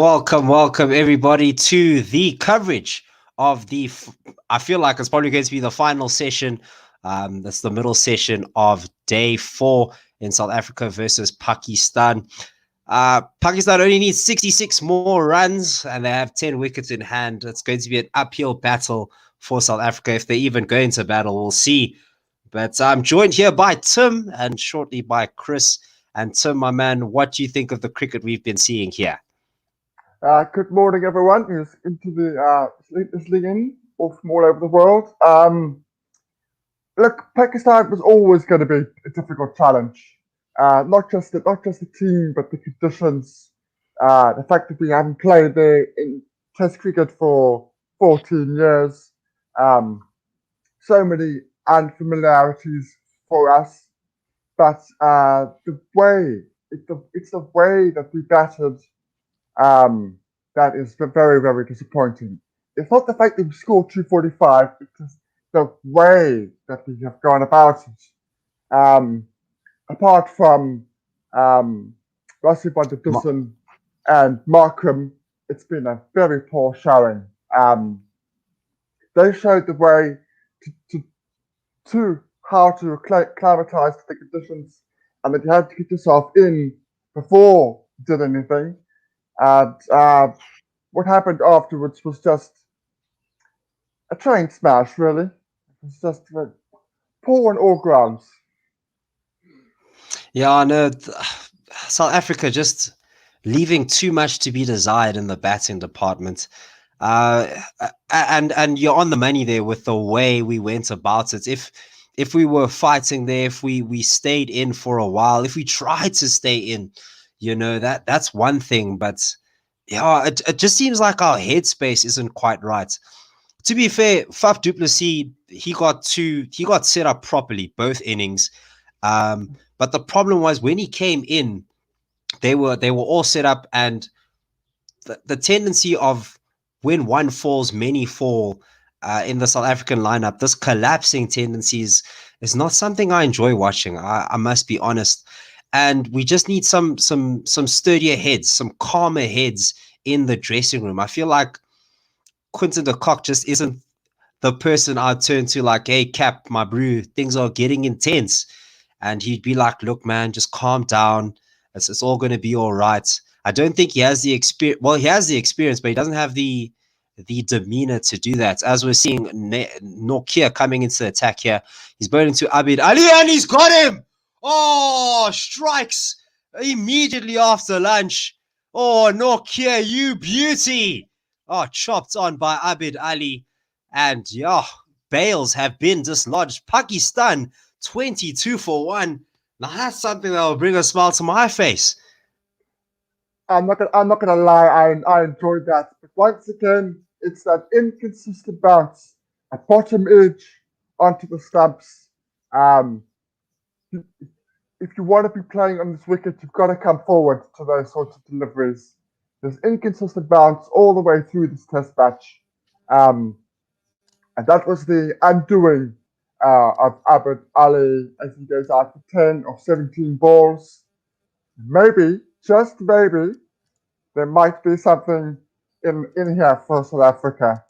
Welcome everybody to the coverage of I feel like it's probably going to be the final session. That's the middle session of day 4 in South Africa versus Pakistan. Pakistan only needs 66 more runs and they have 10 wickets in hand. It's going to be an uphill battle for South Africa. If they even go into battle, we'll see. But I'm joined here by Tim and shortly by Chris. And Tim, my man, what do you think of the cricket we've been seeing here? Good morning, everyone who's into the listening in from all over the world. Look, Pakistan was always going to be a difficult challenge. Not just the team, but the conditions. The fact that we haven't played there in Test cricket for 14 years. So many unfamiliarities for us. But it's the way that we batted that is very, very disappointing. It's not the fact that we scored 245, it's just the way that we have gone about it. Apart from Rassi van der Dussen and Markham, it's been a very poor showing. They showed the way to how to acclimatise to the conditions and that you had to get yourself in before you did anything. And what happened afterwards was just a train smash, really. It was just poor on all grounds. Yeah, no, South Africa just leaving too much to be desired in the batting department. And you're on the money there with the way we went about it. If we were fighting there, if we stayed in for a while, if we tried to stay in, that's one thing. But yeah, it just seems like our headspace isn't quite right. To be fair, Faf du Plessis, he got set up properly both innings. But the problem was when he came in, they were all set up, and the tendency of when one falls, many fall in the South African lineup. This collapsing tendencies is not something I enjoy watching. I must be honest. And we just need some sturdier heads, some calmer heads in the dressing room. I feel like Quinton de Kock just isn't the person I'd turn to, like, hey, Cap, my brew, things are getting intense. And he'd be like, look, man, just calm down. It's all going to be all right. I don't think he has the experience. Well, he has the experience, but he doesn't have the demeanor to do that. As we're seeing Nortje coming into the attack here, he's bowling to Abid Ali, and he's got him. Oh, strikes immediately after lunch. Oh, Nortje, you beauty. Oh, chopped on by Abid Ali. And yeah, bails have been dislodged. Pakistan 22 for 1. Now that's something that will bring a smile to my face. I'm not gonna lie, I enjoyed that. But once again, it's that inconsistent bounce, a bottom edge onto the stumps. Um, if you want to be playing on this wicket, you've got to come forward to those sorts of deliveries. There's inconsistent bounce all the way through this test match. Um, and that was the undoing of Abid Ali as he goes out for 10 of 17 balls. Maybe, just maybe, there might be something in here for South Africa.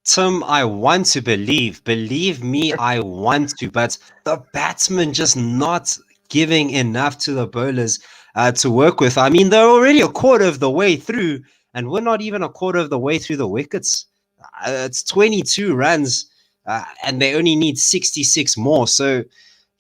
Tim, I want to believe me, I want to, but the batsmen just not giving enough to the bowlers to work with. I mean, they're already a quarter of the way through, and we're not even a quarter of the way through the wickets. It's 22 runs, and they only need 66 more. So,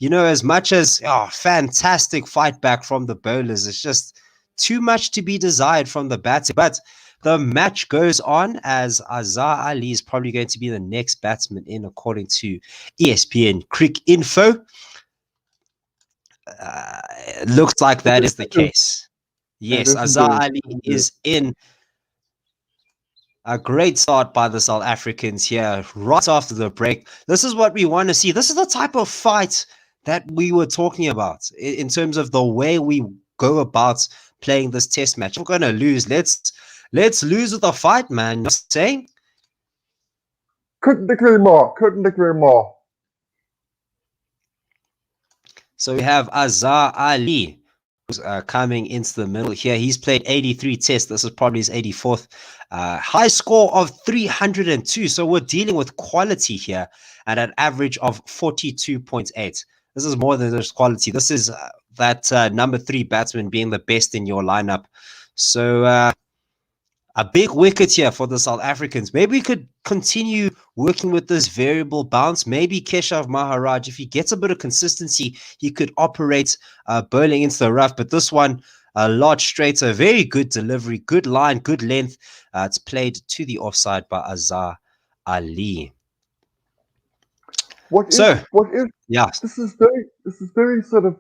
as much as fantastic fight back from the bowlers, it's just too much to be desired from the batting. But the match goes on as Azhar Ali is probably going to be the next batsman in, according to ESPN Cricinfo. Looks like that is the case. Yes, Azhar Ali is in. A great start by the South Africans here right after the break. This is what we want to see. This is the type of fight that we were talking about in terms of the way we go about playing this test match. We're going to lose. Let's lose with a fight, man. You're saying? Couldn't agree more. Couldn't agree more. So we have Azhar Ali coming into the middle here. He's played 83 tests. This is probably his 84th. High score of 302. So we're dealing with quality here at an average of 42.8. This is more than just quality. This is that number 3 batsman being the best in your lineup. So a big wicket here for the South Africans. Maybe we could continue working with this variable bounce. Maybe Keshav Maharaj, if he gets a bit of consistency, he could operate bowling into the rough. But this one, a lot straighter. Very good delivery, good line, good length. It's played to the offside by Azhar Ali. What is? Yeah. This is very sort of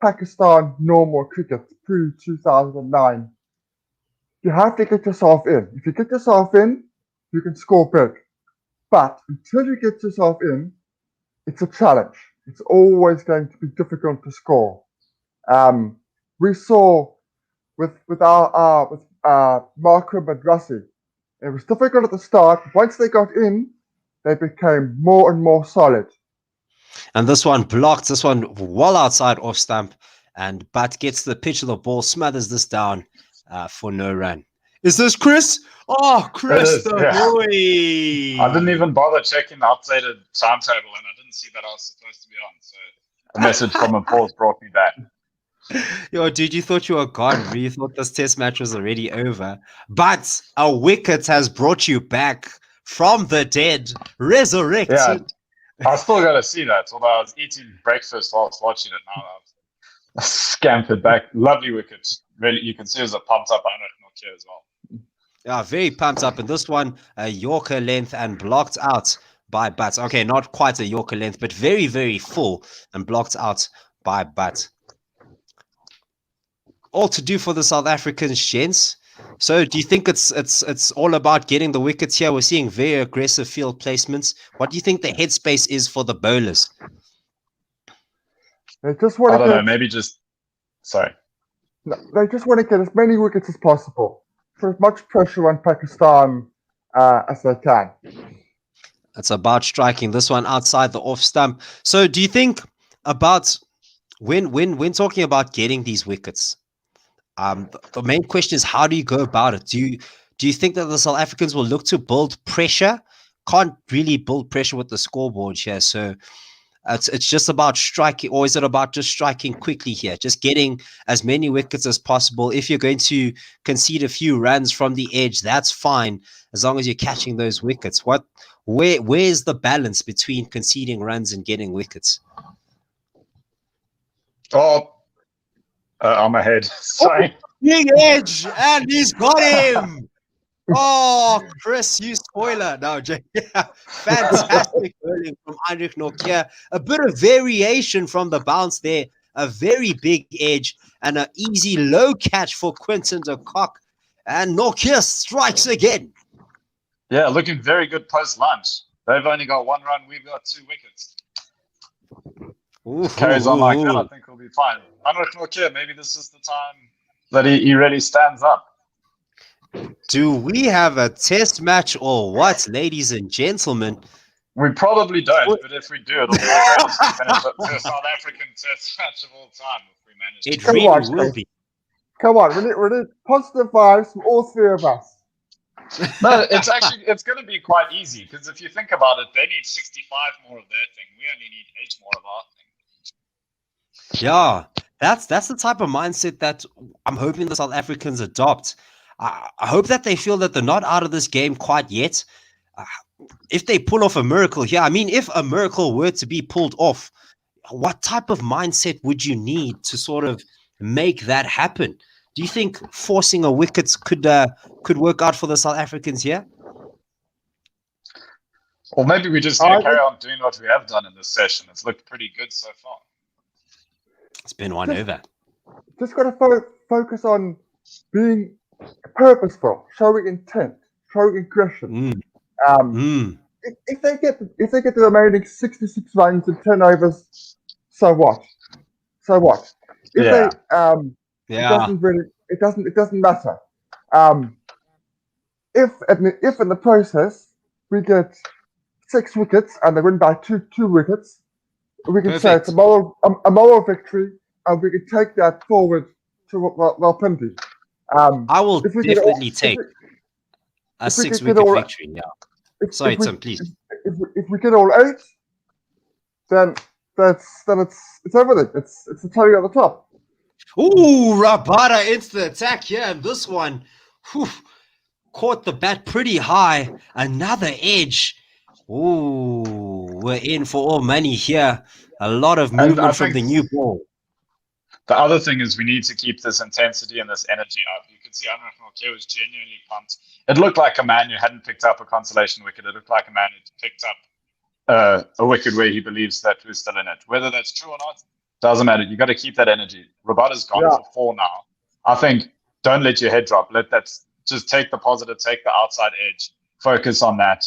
Pakistan normal cricket pre-2009. You have to get yourself in. If you get yourself in, you can score big. But until you get yourself in, it's a challenge. It's always going to be difficult to score. We saw with Markram and Rassi, it was difficult at the start. Once they got in, they became more and more solid. And this one blocked. This one well outside off stump, and Butt gets the pitch of the ball, smothers this down. For no run. Is this Chris? Oh, Chris, the boy. I didn't even bother checking the updated timetable, and I didn't see that I was supposed to be on. So a message from a pause brought me back. Yo, dude, you thought you were gone. You thought this test match was already over. But a wicket has brought you back from the dead, resurrected. Yeah, I still got to see that. Although I was eating breakfast whilst watching it now. I've scampered back. Lovely wickets. Really, you can see there's a pumped up Heinrich Nortje as well. Yeah, very pumped up. And this one, a Yorker length and blocked out by Butt. Okay, not quite a Yorker length, but very, very full and blocked out by Butt. All to do for the South Africans, gents. So do you think it's all about getting the wickets here? We're seeing very aggressive field placements. What do you think the headspace is for the bowlers? They just want I don't know, maybe just... Sorry. They just want to get as many wickets as possible. Put as much pressure on Pakistan as they can. It's about striking this one outside the off stump. So do you think about when talking about getting these wickets, the main question is how do you go about it? Do you think that the South Africans will look to build pressure? Can't really build pressure with the scoreboard here. So it's just about striking, or is it about just striking quickly here? Just getting as many wickets as possible. If you're going to concede a few runs from the edge, that's fine, as long as you're catching those wickets. Where's the balance between conceding runs and getting wickets? Oh, I'm ahead. Sorry. Big edge, and he's got him. Oh, Chris, you spoiler. No, fantastic bowling from Heinrich Nortje. A bit of variation from the bounce there. A very big edge and an easy low catch for Quinton de Kock. And Nortje strikes again. Yeah, looking very good post-lunch. They've only got 1 run. We've got 2 wickets. Carries on like that, I think we'll be fine. Heinrich Nortje, maybe this is the time that he really stands up. Do we have a test match or what, ladies and gentlemen? We probably don't, but if we do, it'll be the greatest finish to a South African test match of all time if we manage to. It really will be. Come on, we need positive vibes from all 3 of us. No, it's going to be quite easy, because if you think about it, they need 65 more of their thing. We only need 8 more of our thing. Yeah, that's the type of mindset that I'm hoping the South Africans adopt. I hope that they feel that they're not out of this game quite yet. If they pull off a miracle here, I mean, if a miracle were to be pulled off, what type of mindset would you need to sort of make that happen? Do you think forcing a wicket could work out for the South Africans here? Or maybe we just carry on doing what we have done in this session. It's looked pretty good so far. It's been one over. Just got to focus on being purposeful, showing intent, showing aggression. If they get the remaining 66 runs in 10 overs, so what? If it doesn't matter. If in the process we get 6 wickets and they win by two wickets, we can say it's a moral victory, and we can take that forward Rawalpindi. I will If we can all, definitely if take we, a if we can 6-wicket all, victory. Yeah. Sorry, if we, Tim, please. if we get all 8, then it's everything. It's the cherry on the top. Ooh, Rabada into the attack here. And this one, whew, caught the bat pretty high. Another edge. Ooh, we're in for all money here. A lot of And I movement from think the new ball. the other thing is we need to keep this intensity and this energy up. You can see Anrich Nortje was genuinely pumped. It looked like a man who hadn't picked up a consolation wicket. It looked like a man who picked up a wicket where he believes that who's still in it. Whether that's true or not, doesn't matter. You got to keep that energy. Rabada's gone for 4 now. I think don't let your head drop. Let that just take the positive, take the outside edge, focus on that,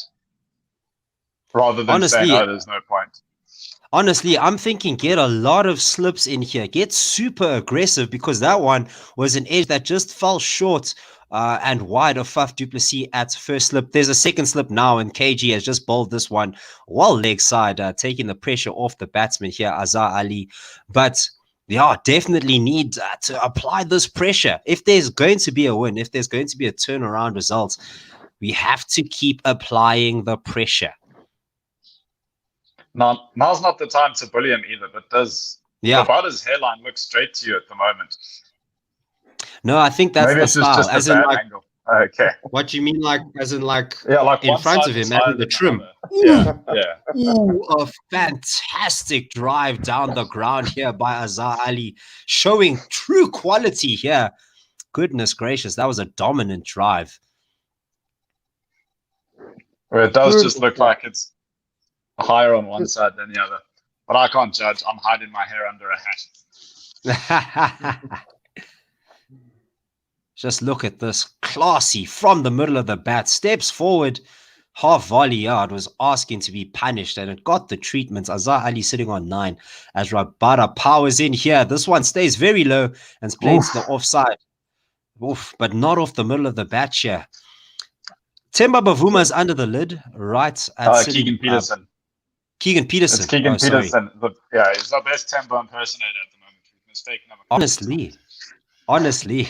rather than saying, "Oh, there's no point." Honestly, I'm thinking get a lot of slips in here. Get super aggressive because that one was an edge that just fell short and wide of Faf du Plessis at first slip. There's a second slip now, and KG has just bowled this one well leg side, taking the pressure off the batsman here, Azhar Ali. But yeah, definitely need to apply this pressure. If there's going to be a win, if there's going to be a turnaround result, we have to keep applying the pressure. Now's not the time to bully him either, but does Rabada's hairline look straight to you at the moment? No, I think that's maybe the it's style. just as a in bad like, angle. Okay. What do you mean, like in front of him having the trim? Yeah. Ooh, a fantastic drive down the ground here by Azhar Ali, showing true quality here. Goodness gracious, that was a dominant drive. Well, it does just look like it's higher on one side than the other, but I can't judge. I'm hiding my hair under a hat. Just look at this. Classy from the middle of the bat. Steps forward. Half volley yard was asking to be punished, and it got the treatment. Azhar Ali sitting on 9 as Rabada powers in here. This one stays very low and plays the offside. Oof, but not off the middle of the bat here. Temba Bavuma's under the lid, right at Keegan Peterson. Keegan Peterson. It's Keegan Peterson. He's the best Temba impersonator at the moment. We've mistaken him. Honestly.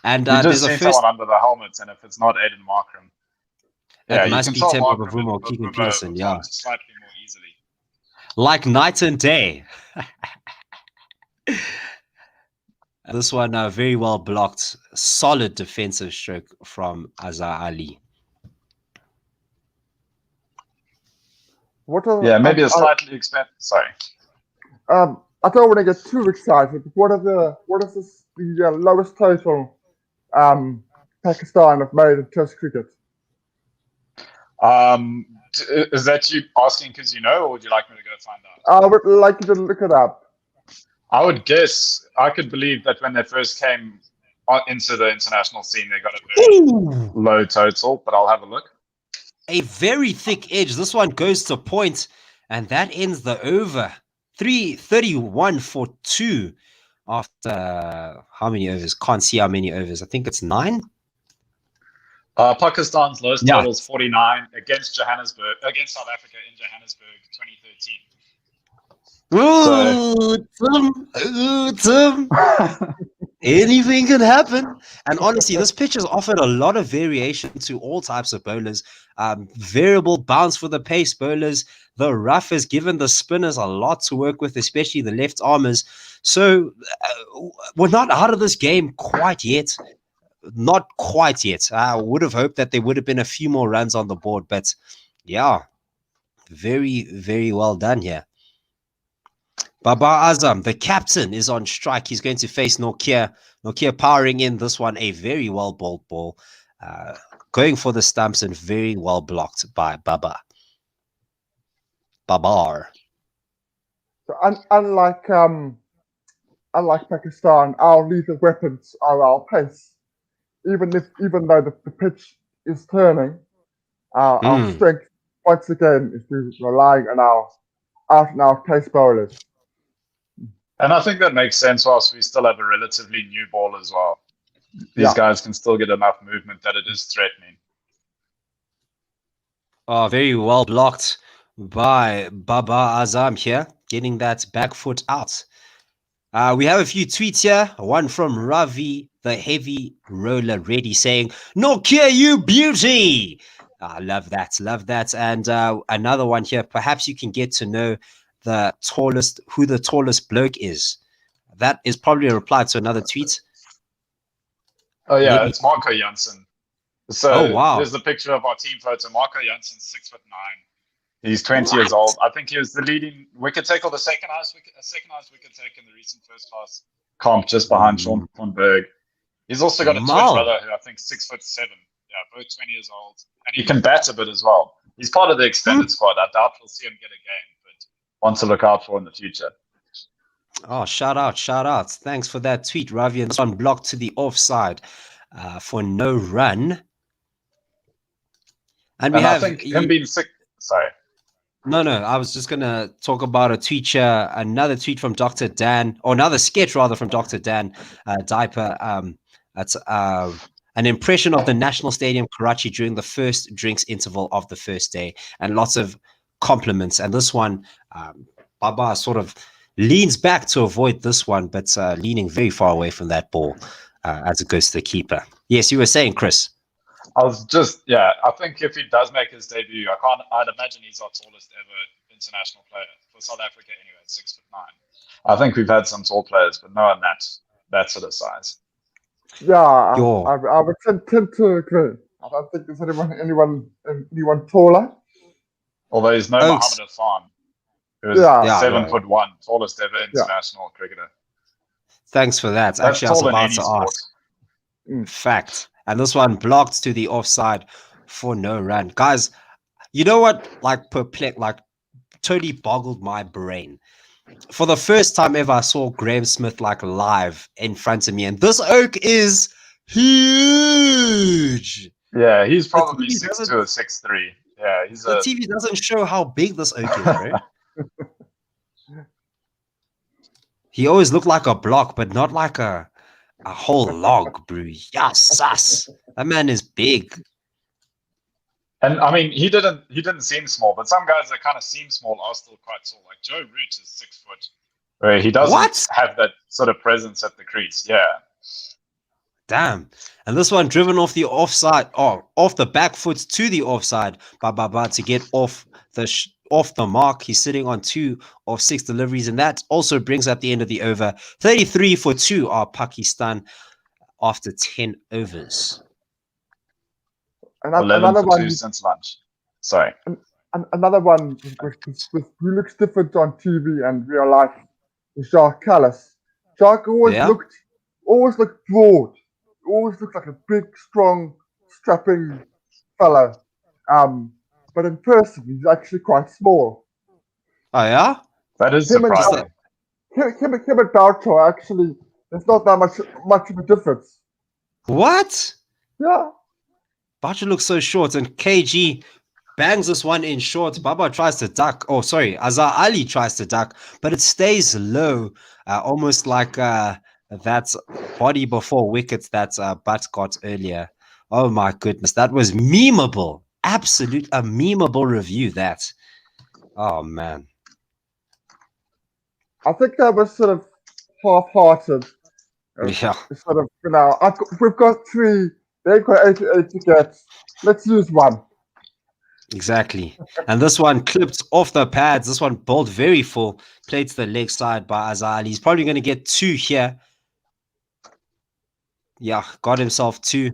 And you just there's see someone under the helmet, and if it's not Aiden Markram, it must be Temba Bavuma or Keegan Peterson. Yeah, slightly more easily. Like night and day. This one very well blocked. Solid defensive stroke from Azhar Ali. Maybe a slightly expensive. Sorry. I don't want to get too excited, but what is the lowest total Pakistan have made in Test cricket? Is that you asking because you know, or would you like me to go find out? I would like you to look it up. I would guess, I could believe that when they first came into the international scene, they got a very low total, but I'll have a look. A very thick edge. This one goes to point, and that ends the over. 331 for 2 after how many overs? Can't see how many overs. I think it's 9. Pakistan's lowest total is 49 against South Africa in Johannesburg 2013. Tim. Anything can happen. And honestly, this pitch has offered a lot of variation to all types of bowlers. Variable bounce for the pace bowlers. The rough has given the spinners a lot to work with, especially the left armers. So we're not out of this game quite yet. Not quite yet. I would have hoped that there would have been a few more runs on the board. But yeah, very, very well done here. Babar Azam, the captain, is on strike. He's going to face Nortje. Nortje powering in this one, a very well bowled ball. Going for the stumps and very well blocked by Babar. So unlike Pakistan, our lethal weapons are our pace. Even though the pitch is turning, our strength once again is relying on our out-and-out pace bowlers. And I think that makes sense whilst we still have a relatively new ball as well. These guys can still get enough movement that it is threatening. Very well blocked by Babar Azam here, getting that back foot out. We have a few tweets here. One from Ravi, the heavy roller ready, saying, "No care, you beauty." I love that. Love that. And another one here. Perhaps you can get to know who the tallest bloke is. That is probably a reply to another tweet. Oh yeah, Maybe. it's Marco Janssen. So Oh, wow. here's the picture of our team photo. Marco Janssen, 6'9". He's 20 years old. I think he was the leading wicket taker, or the second highest wicket taker in the recent first class comp, just behind Sean van Berg. He's also got a twin brother who I think 6'7". Yeah, both 20 years old, and he can bat a bit as well. He's part of the extended squad. I doubt we'll see him get a game, but one to look out for in the future. Oh, shout out. Thanks for that tweet, Ravi. And this one blocked to the offside for no run. And I think him being sick. Sorry. No, I was just going to talk about a tweet here, another tweet from Dr. Dan, or another sketch rather from Dr. Dan Diaper. That's an impression of the National Stadium, Karachi during the first drinks interval of the first day, and lots of compliments. And this one, Baba sort of leans back to avoid this one, but leaning very far away from that ball as it goes to the keeper. Yes, you were saying, Chris. I think if he does make his debut, I'd imagine he's our tallest ever international player for South Africa anyway, 6'9". I think we've had some tall players, but no one that sort of size. Yeah, I would tend to agree. I don't think there's anyone taller. Although he's no Mohammed Hassan, who is 7'1", tallest ever international cricketer. Thanks for that. That's actually, I was about to ask. Fact. And this one blocked to the offside for no run. Guys, you know what? Totally boggled my brain. For the first time ever, I saw Graham Smith live in front of me. And this oak is huge. Yeah, he's probably 6'2" or 6'3". Yeah, the TV doesn't show how big this oak is, bro. He always looked like a block, but not like a whole log, bro. Yes, that man is big. And I mean, he didn't seem small, but some guys that kind of seem small are still quite tall. Like Joe Root is 6 foot, where he doesn't have that sort of presence at the crease. Yeah. Damn. And this one driven off the offside, off the back foot to the offside by Baba to get off the mark. He's sitting on 2 of 6 deliveries, and that also brings up the end of the over. 33 for 2 are Pakistan after 10 overs. Another one since lunch. Sorry. Another one who looks different on TV and real life is Jacques Kallis. Jacques always looked broad. Always looked like a big, strong, strapping fella. But in person, he's actually quite small. Oh, yeah? That is surprising. Him and Boucher, actually, there's not that much of a difference. What? Yeah. Boucher looks so short, and KG bangs this one in short. Baba tries to duck. Oh, sorry. Azhar Ali tries to duck, but it stays low, almost like that body before wickets that Butt got earlier. Oh, my goodness. That was memeable. A memeable review, that. Oh, man. I think that was sort of half-hearted. Yeah. Sort of, we've got 3, they've got 88 to get. Let's use 1. Exactly. And this one clipped off the pads. This one bowled very full. Played to the leg side by Azhar Ali. He's probably going to get 2 here. Yeah, got himself 2.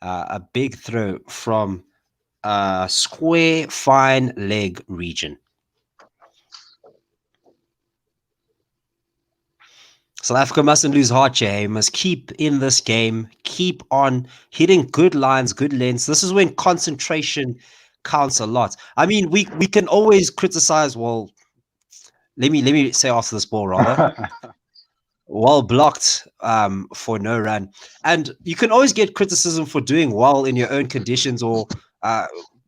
A big throw from square fine leg region. South Africa mustn't lose heart here. He must keep in this game, keep on hitting good lines, good lengths. This is when concentration counts a lot. I mean, we can always criticize. Well, let me say after this ball rather. Well blocked for no run, and you can always get criticism for doing well in your own conditions, or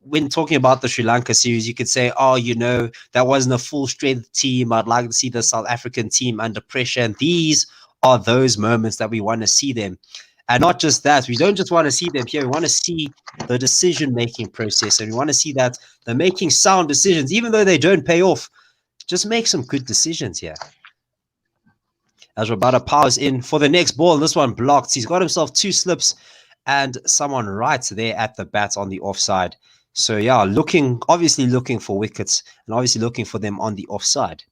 when talking about the Sri Lanka series, you could say, oh, that wasn't a full strength team. I'd like to see the South African team under pressure. And these are those moments that we want to see them. And not just that, we don't just want to see them here. We want to see the decision-making process. And we want to see that they're making sound decisions, even though they don't pay off. Just make some good decisions here. as Rabada powers in for the next ball. This one blocked. He's got himself 2 slips and someone right there at the bat on the offside. So yeah, obviously looking for wickets and obviously looking for them on the offside.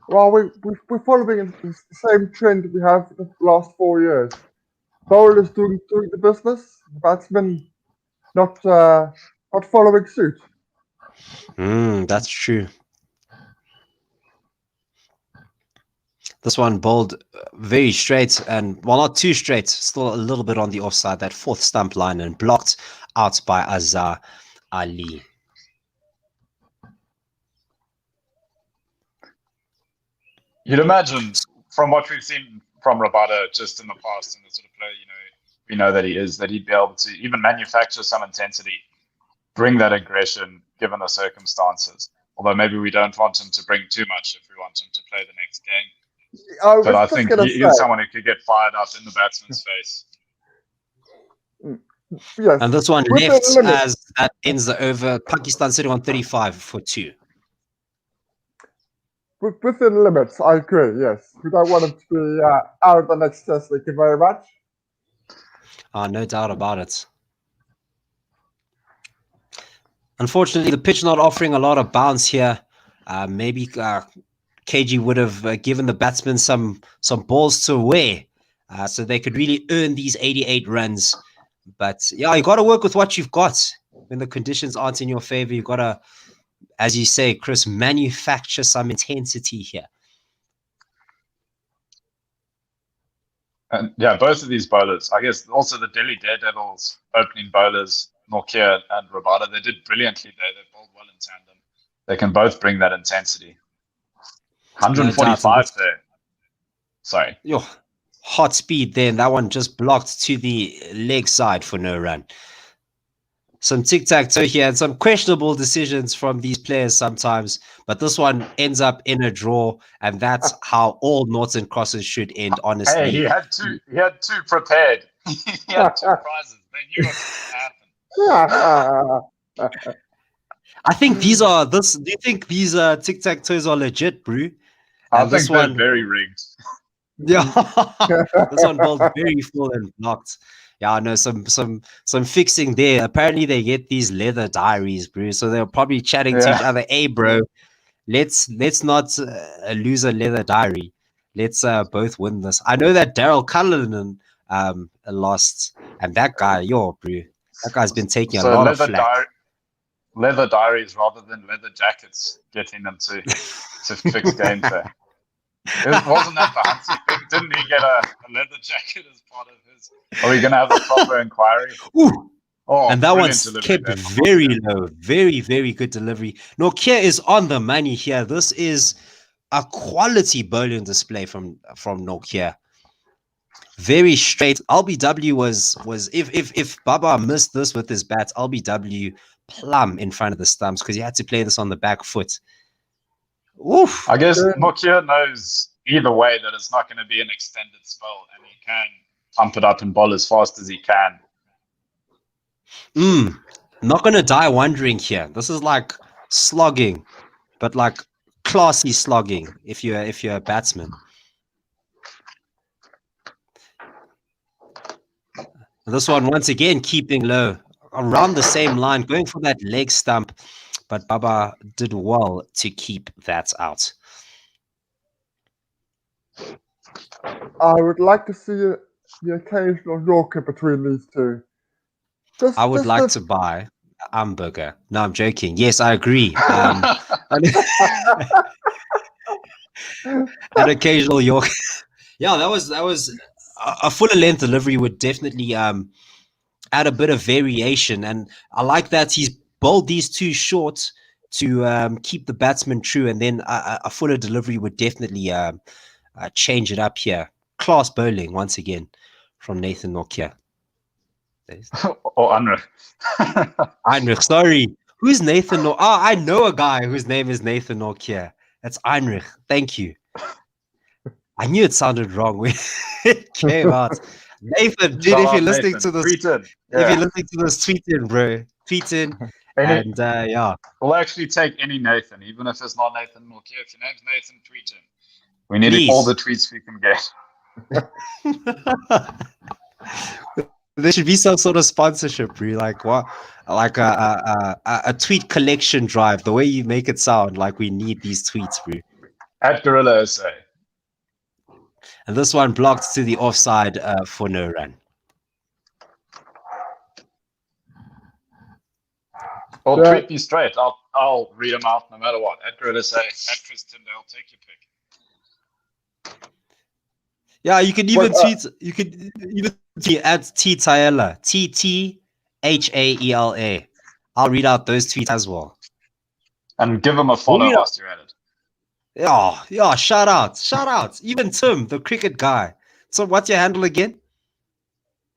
Well, we're following the same trend we have for the last 4 years. Bowlers doing the business, batsmen not following suit. That's true. This one bowled very straight and, well, not too straight, still a little bit on the offside, that 4th stump line, and blocked out by Azhar Ali. You'd imagine, from what we've seen from Rabada just in the past and the sort of player, we know that he'd be able to even manufacture some intensity, bring that aggression given the circumstances. Although maybe we don't want him to bring too much if we want him to play the next game. But I think he's someone who could get fired up in the batsman's face. Yes. And this one left as that ends the over. Pakistan sitting on 35 for 2. Within limits, I agree, yes. We don't want him to be out of the next test. Thank you very much. No doubt about it. Unfortunately, the pitch not offering a lot of bounce here. Maybe KG would have given the batsmen some balls to wear, so they could really earn these 88 runs. But yeah, you got to work with what you've got. When the conditions aren't in your favor, you've got to, as you say, Chris, manufacture some intensity here. And yeah, both of these bowlers, I guess also the Delhi Daredevils opening bowlers, Nortje and Rabada, they did brilliantly there. They bowled well in tandem. They can both bring that intensity. 145 there. Sorry. Yo, hot speed there, and that one just blocked to the leg side for no run. Some tic-tac-toe here and some questionable decisions from these players sometimes, but this one ends up in a draw, and that's how all Norton crosses should end, honestly. Hey, he had two prepared. He had 2 prizes. They knew what was going to happen. I think these are do you think these tic-tac-toes are legit, bro? I think they're very rigged. Yeah. This one bowled very full and blocked. Yeah, no, some fixing there. Apparently they get these leather diaries, bro. So they're probably chatting to each other. Hey, bro, let's not lose a leather diary. Let's both win this. I know that Daryl Cullinan lost, and that guy, bro, that guy's been taking a lot of flack. Leather diaries rather than leather jackets, getting them to fix games there. Wasn't that the Hansi thing? Didn't he get a leather jacket as part of his? Are we going to have a proper inquiry? Ooh. Oh, and that one's kept very low. Very, very good delivery. Nortje is on the money here. This is a quality bowling display from Nortje. Very straight. LBW was if Baba missed this with his bat, LBW plumb in front of the stumps because he had to play this on the back foot. Oof. I guess Nortje knows either way that it's not going to be an extended spell, and he can pump it up and bowl as fast as he can. Not going to die wondering here. This is like slogging, but like classy slogging if you're a batsman. This one once again keeping low around the same line, going for that leg stump. But Baba did well to keep that out. I would like to see the occasional Yorker between these two. I would like to buy a hamburger. No, I'm joking. Yes, I agree. An occasional Yorker. Yeah, that was a fuller length delivery would definitely add a bit of variation, and I like that he's bowled these 2 short to keep the batsman true, and then a fuller delivery would definitely change it up here. Class bowling once again from Nathan Nortje. Or Heinrich. Heinrich, sorry. Who's Nathan Nortje? Oh, I know a guy whose name is Nathan Nortje. That's Heinrich. Thank you. I knew it sounded wrong when it came out. Nathan, dude, if you're listening to this, if you're listening to this, tweet in, bro. Tweet in. And yeah. We'll actually take any Nathan, even if it's not Nathan Nortje. If your name's Nathan, tweet him. We need Please. all the tweets we can get. There should be some sort of sponsorship, bro. Like what? Like a tweet collection drive. The way you make it sound like we need these tweets, bro. At Gorilla SA. And this one blocked to the offside for no run. Or Yeah. tweet me straight. I'll read them out no matter what. At Gorilla SA, at Chris Tyndale, take your pick. Yeah, you can even Well, tweet. You could even tweet at T Taela, TTHAELA. I'll read out those tweets as well. And give them a follow Yeah. whilst you're at it. Yeah. Shout out. Even Tim, the cricket guy. So, what's your handle again?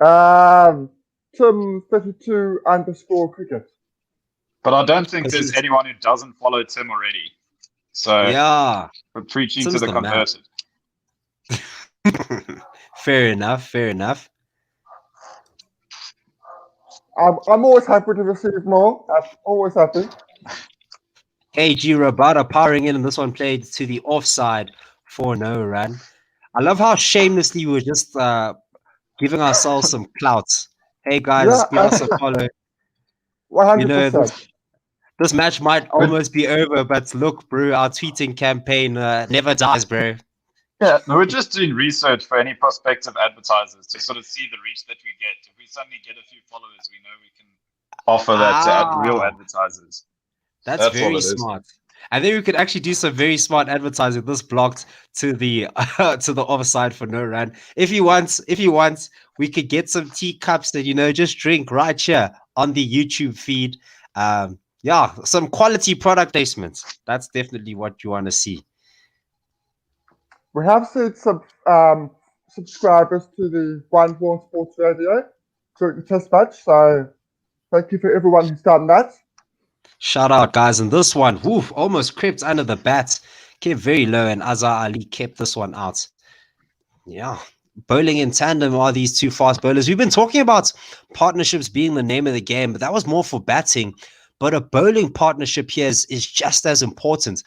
Tim32_cricket. But I don't think This there's is- anyone who doesn't follow Tim already. So Yeah. we're preaching Tim's to the the man. converted. Fair enough. I'm always happy to receive more. I'm always happy. KG Rabada powering in, and this one played to the offside for no run. I love how shamelessly we were just giving ourselves some clout. Hey guys, Yeah. give us a follow. 100%. This match might almost be over, but look, bro, our tweeting campaign never dies, bro. Yeah, no, we're just doing research for any prospective advertisers to sort of see the reach that we get. If we suddenly get a few followers, we know we can offer that to real advertisers. That's all very it is. smart. I think we could actually do some very smart advertising. This blocked to the to the offside for no run. If you want, we could get some teacups that just drink right here on the YouTube feed. Yeah, some quality product placements. That's definitely what you want to see. We have seen some subscribers to the One Born Sports Radio during the test match, so thank you for everyone who's done that. Shout out, guys. And this one, almost crept under the bat. Kept very low, and Azhar Ali kept this one out. Yeah. Bowling in tandem are these two fast bowlers. We've been talking about partnerships being the name of the game, but that was more for batting. But a bowling partnership here is just as important.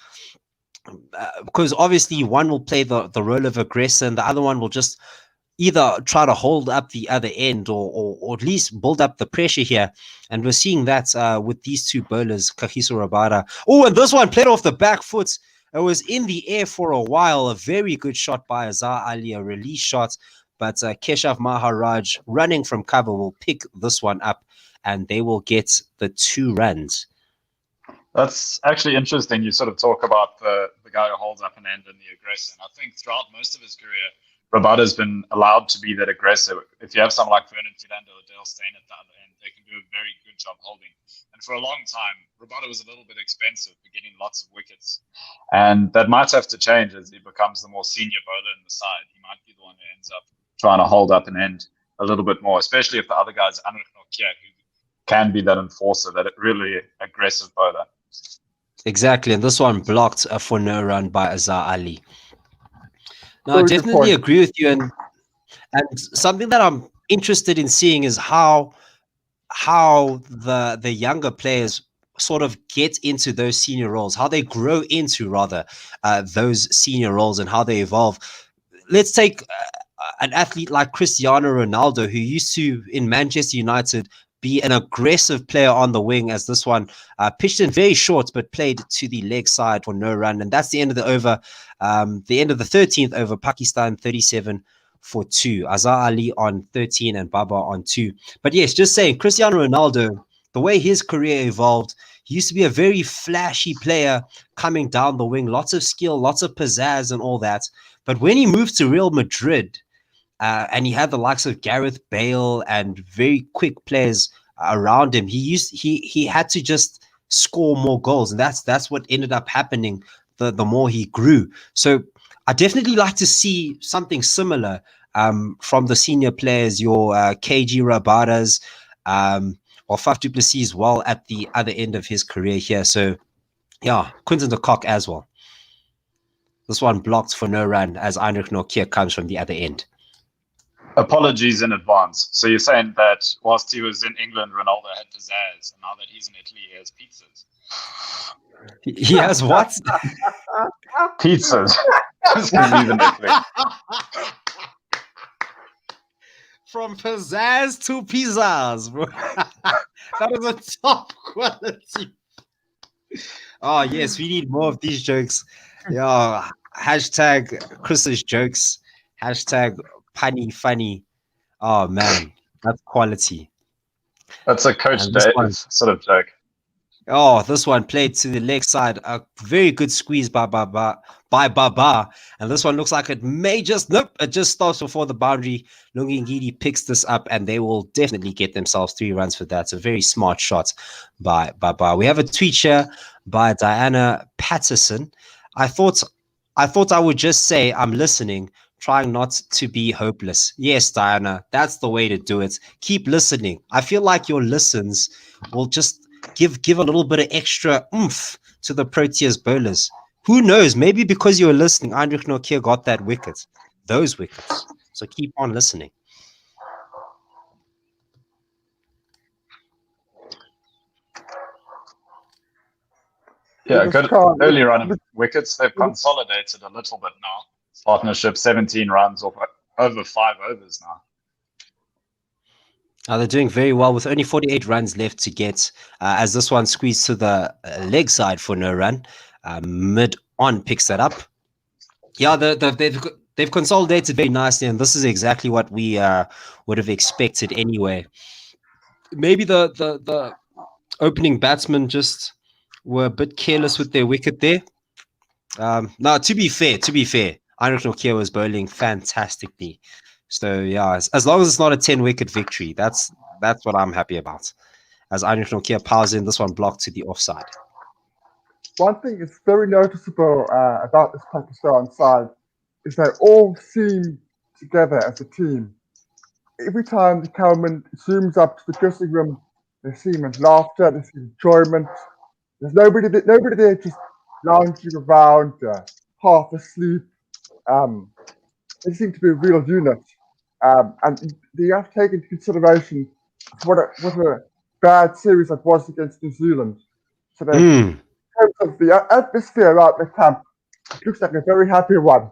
Because obviously one will play the role of aggressor and the other one will just either try to hold up the other end or at least build up the pressure here. And we're seeing that with these two bowlers, Kagiso Rabada. Oh, and this one played off the back foot. It was in the air for a while. A very good shot by Azhar Ali, a release shot. But Keshav Maharaj running from cover will pick this one up and they will get the 2 runs. That's actually interesting. You sort of talk about the guy who holds up an end and the aggressor. And I think throughout most of his career, Rabada's been allowed to be that aggressor. If you have someone like Vernon Philander or Dale Steyn at the other end, they can do a very good job holding. And for a long time, Rabada was a little bit expensive for getting lots of wickets. And that might have to change as he becomes the more senior bowler in the side. He might be the one who ends up trying to hold up an end a little bit more, especially if the other guy's Anrich Nortje, who can be that enforcer, that really aggressive bowler. Exactly, and this one blocked for no run by Azhar Ali. Now, I Very good definitely point. agree with you, and something that I'm interested in seeing is how the younger players sort of get into those senior roles, how they grow into those senior roles, and how they evolve. Let's take an athlete like Cristiano Ronaldo, who used to in Manchester United be an aggressive player on the wing, as this one pitched in very short but played to the leg side for no run. And that's the end of the over, the end of the 13th over. Pakistan 37 for 2. Azhar Ali on 13 and Baba on 2. But yes, just saying, Cristiano Ronaldo, the way his career evolved, he used to be a very flashy player coming down the wing, lots of skill, lots of pizzazz and all that. But when he moved to Real Madrid, and he had the likes of Gareth Bale and very quick players around him, he had to just score more goals, and that's what ended up happening the more he grew. So I definitely like to see something similar from the senior players, your KG Rabadas, or Faf du Plessis as well at the other end of his career here. So yeah, Quinton de Kock as well. This one blocked for no run as Heinrich Nortje comes from the other end. Apologies in advance. So you're saying that whilst he was in England, Ronaldo had pizzazz, and now that he's in Italy, he has pizzas. He has what? Pizzas. That's going to be the nickname. From pizzazz to pizzazz, bro. That is a top quality. Oh, yes, we need more of these jokes. Yeah, hashtag Chris's jokes. Hashtag punny funny. Oh, man, that's quality. That's a Coach And this Dave one- sort of joke. Oh, this one played to the leg side. A very good squeeze by Baba. And this one looks like it may just, nope, it just stops before the boundary. Lungingidi picks this up and they will definitely get themselves 3 runs for that. It's a very smart shot by Baba. We have a tweet here by Diana Patterson. I thought I would just say I'm listening, trying not to be hopeless. Yes, Diana, that's the way to do it. Keep listening. I feel like your listens will just give a little bit of extra oomph to the Proteas bowlers. Who knows? Maybe because you were listening, Heinrich Nortje got that wicket, those wickets. So keep on listening. Yeah, Just good can't- early run of wickets. They've consolidated a little bit now. Partnership 17 runs or over 5 overs now. They're doing very well with only 48 runs left to get, as this one squeezed to the leg side for no run. Mid on picks that up. Yeah, they've consolidated very nicely, and this is exactly what we would have expected anyway. Maybe the opening batsmen just were a bit careless with their wicket there. No, to be fair, Heinrich Nortje was bowling fantastically. So yeah, as long as it's not a 10-wicket victory, that's what I'm happy about. As Heinrich Nortje powers in, this one blocked to the offside. One thing that's very noticeable about this Pakistan side is they all seem together as a team. Every time the cameraman zooms up to the dressing room, they seem in laughter, they seem enjoyment. There's nobody there just lounging around, half asleep. They seem to be a real unit. And you have to take into consideration what a bad series that was against New Zealand. So they, in terms of the atmosphere around the camp, it looks like a very happy one.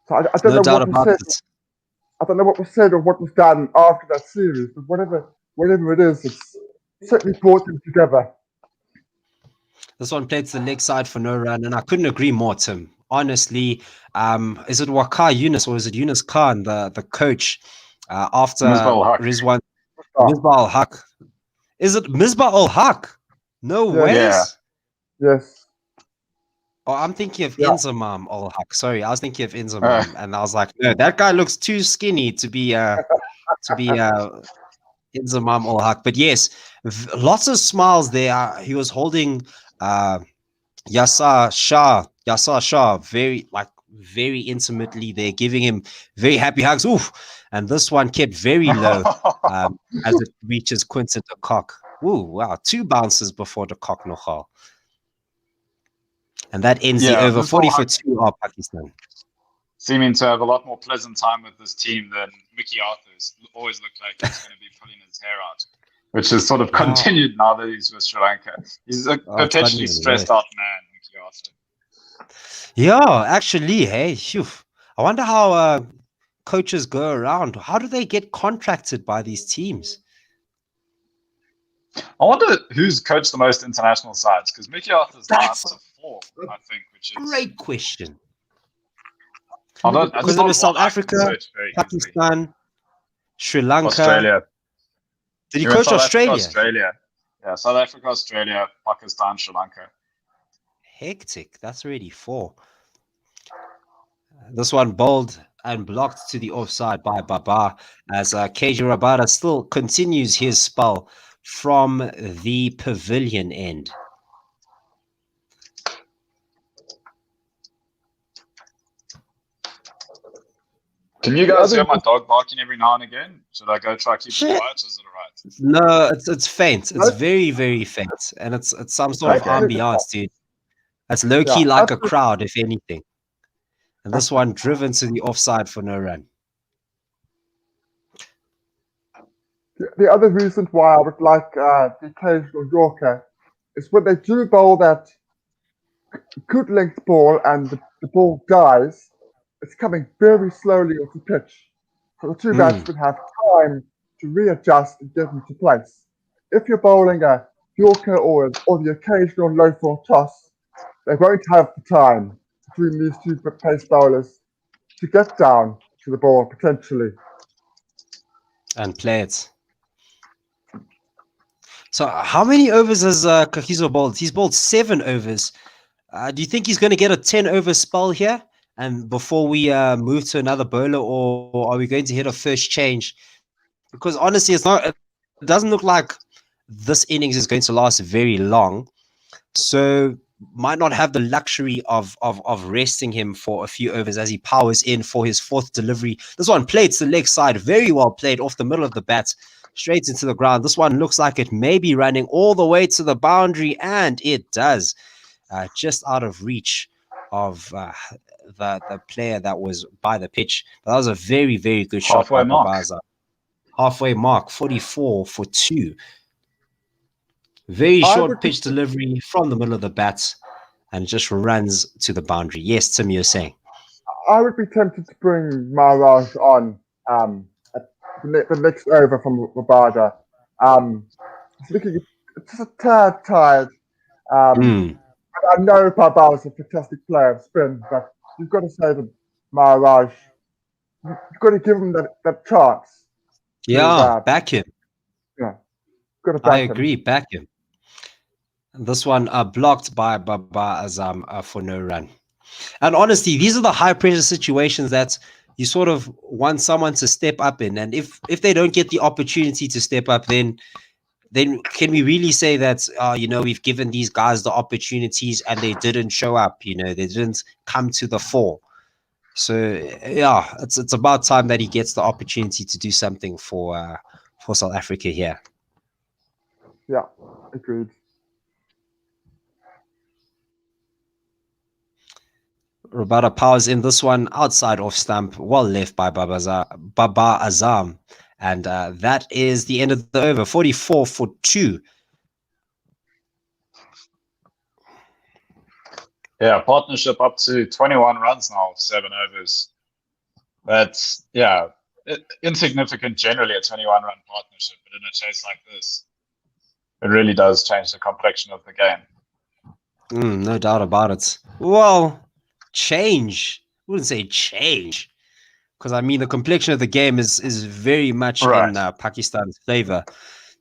So I don't No know doubt what was about said. it. I don't know what was said or what was done after that series, but whatever it is, it's certainly brought them together. This one played to the leg side for no run, and I couldn't agree more, Tim. Honestly, is it Waqar Yunus or is it Yunus Khan, the coach, after Misbah-ul-Haq. Rizwan Misbah-ul-Haq? Is it Misbah-ul-Haq? No Yeah. ways. Yeah. Yes. Oh, I'm thinking of Yeah. Inzamam ul Haq. Sorry, I was thinking of Inzamam, and I was like, no, that guy looks too skinny to be Inzamam ul Haq. But yes, lots of smiles there. He was holding Yasar Shah very intimately there, giving him very happy hugs. Oof. And this one kept very low as it reaches Quinton de Kock. Ooh, wow, 2 bounces before de Kock Nochal. And that ends the Yeah, over. this 40 whole for 2 are Pakistan. Seeming to have a lot more pleasant time with this team than Mickey Arthur's. Always looked like he's going to be pulling his hair out, which has sort of continued now that he's with Sri Lanka. He's a potentially stressed out man, Mickey Arthur. Yeah, actually, hey, phew. I wonder how coaches go around. How do they get contracted by these teams? I wonder who's coached the most international sides, because Mickey Arthur's now up That's to 4, I think, which is Great question. Because Because it was South Africa, Pakistan, Sri Lanka. Australia. Did he You're in coach South Australia? Africa, Australia. Yeah, South Africa, Australia, Pakistan, Sri Lanka. Hectic. That's already 4. This one bowled and blocked to the offside by Baba as KJ Rabada still continues his spell from the pavilion end. Can you guys hear my dog barking every now and again? Should I go try keep it quiet, or is it alright? No, it's faint. It's very, very faint. And it's some sort of Okay. ambiance, dude. It's low-key Yeah, like a absolutely. crowd, if anything. And this one driven to the offside for no run. The other reason why I would like the occasional Yorker is when they do bowl that good length ball and the ball dies, it's coming very slowly off the pitch. So the two batsmen have time to readjust and get into place. If you're bowling a Yorker or the occasional low for toss, they won't have the time between these two pace bowlers to get down to the ball potentially. And play it. So how many overs has Kagiso bowled? He's bowled 7 overs. Do you think he's going to get a 10-over spell here? And before we move to another bowler, or are we going to hit a first change? Because honestly, it doesn't look like this innings is going to last very long. So might not have the luxury of resting him for a few overs as he powers in for his 4th delivery. This one played to the leg side, very well played off the middle of the bat, straight into the ground. This one looks like it may be running all the way to the boundary, and it does. Just out of reach of the player that was by the pitch. But that was a very, very good shot by Babaza. Halfway mark, 44 for 2. Very short pitch delivery from the middle of the bat, and just runs to the boundary. Yes, Tim, you're saying. I would be tempted to bring Maharaj on the next over from Rabada. He's looking just a tad tired. I know Pabal is a fantastic player of spin, but you've got to say to Maharaj, you've got to give him that chance. Yeah, back him. Yeah, got to back him. I agree, back him. And this one blocked by Baba Azam for no run. And honestly, these are the high pressure situations that you sort of want someone to step up in. And if they don't get the opportunity to step up, then can we really say that, we've given these guys the opportunities and they didn't show up, they didn't come to the fore. So, yeah, it's about time that he gets the opportunity to do something for South Africa here. Yeah, agreed. Rabada powers in this one outside off stump, well left by Baba Azam. And that is the end of the over, 44 for 2. Yeah, partnership up to 21 runs now, 7 overs. That's, insignificant generally, a 21-run partnership. But in a chase like this, it really does change the complexion of the game. No doubt about it. Well, change. I wouldn't say change. Because, the complexion of the game is very much in Pakistan's favor.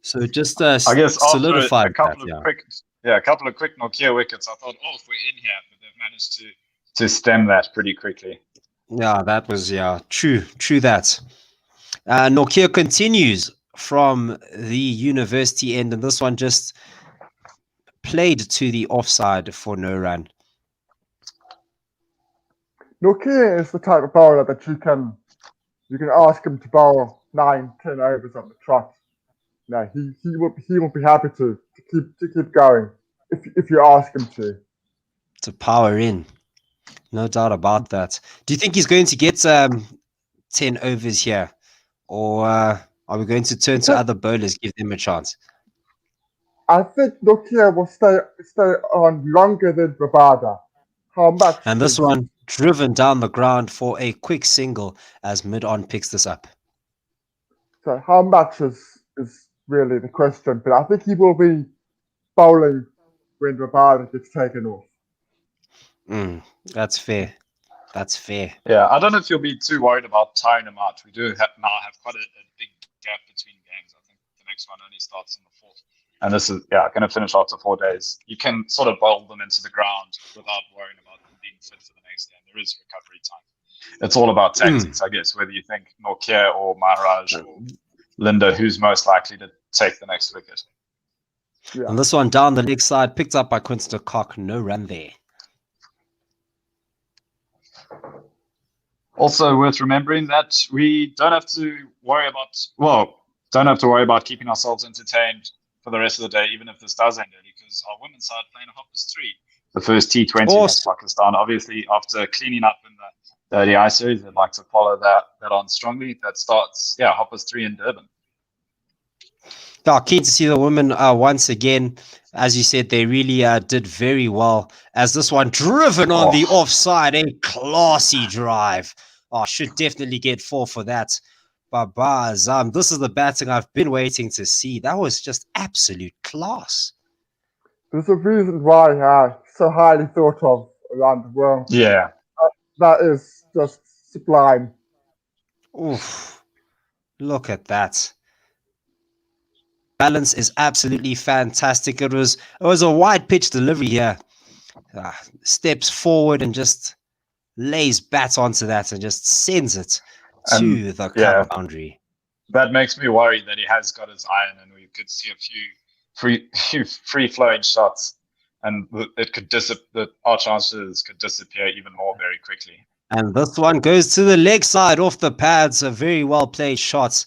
So just I guess solidified a couple of quick Nokia wickets, I thought, if we're in here, but they've managed to stem that pretty quickly. Yeah, that was, true that. Nokia continues from the university end, and this one just played to the offside for no run. Nokia is the type of bowler that you can ask him to bowl 9-10 overs on the trot. No, he will be happy to keep going if you ask him to power in. No doubt about that. Do you think he's going to get 10 overs here, or are we going to turn to other bowlers, give them a chance? I think Nokia will stay on longer than Rabada. How much? And this one driven down the ground for a quick single as mid-on picks this up. So how much is really the question, but I think he will be bowling when Rabada gets taken off. That's fair. That's fair. Yeah, I don't know if you'll be too worried about tiring him out. We do now have quite a big gap between games. I think the next one only starts on the 4th. And this is, going to finish after 4 days. You can sort of bowl them into the ground without worrying about them being fit for the next game. There is recovery time. It's all about tactics, I guess, whether you think Nokia or Maharaj or Linda, who's most likely to take the next wicket. Yeah. And this one down the leg side, picked up by Quinton de Kock. No run there. Also worth remembering that we don't have to worry about keeping ourselves entertained for the rest of the day, even if this does end early, because our women's side playing a Hoppers 3, the first T20 against Pakistan. Obviously, after cleaning up in the ODI series, they'd like to follow that on strongly. That starts, Hoppers 3 in Durban. Keen to see the women once again. As you said, they really did very well. As this one driven on the offside, a classy drive. Oh, should definitely get 4 for that. Baba Azam, this is the batting I've been waiting to see. That was just absolute class. There's a reason why so highly thought of around the world. Yeah. That is just sublime. Oof. Look at that. Balance is absolutely fantastic. It was a wide pitch delivery here. Steps forward and just lays bat onto that and just sends it to the cover boundary. That makes me worried that he has got his iron, and we could see a few free flowing shots, and it could our chances could disappear even more very quickly. And this one goes to the leg side off the pads. A very well played shot.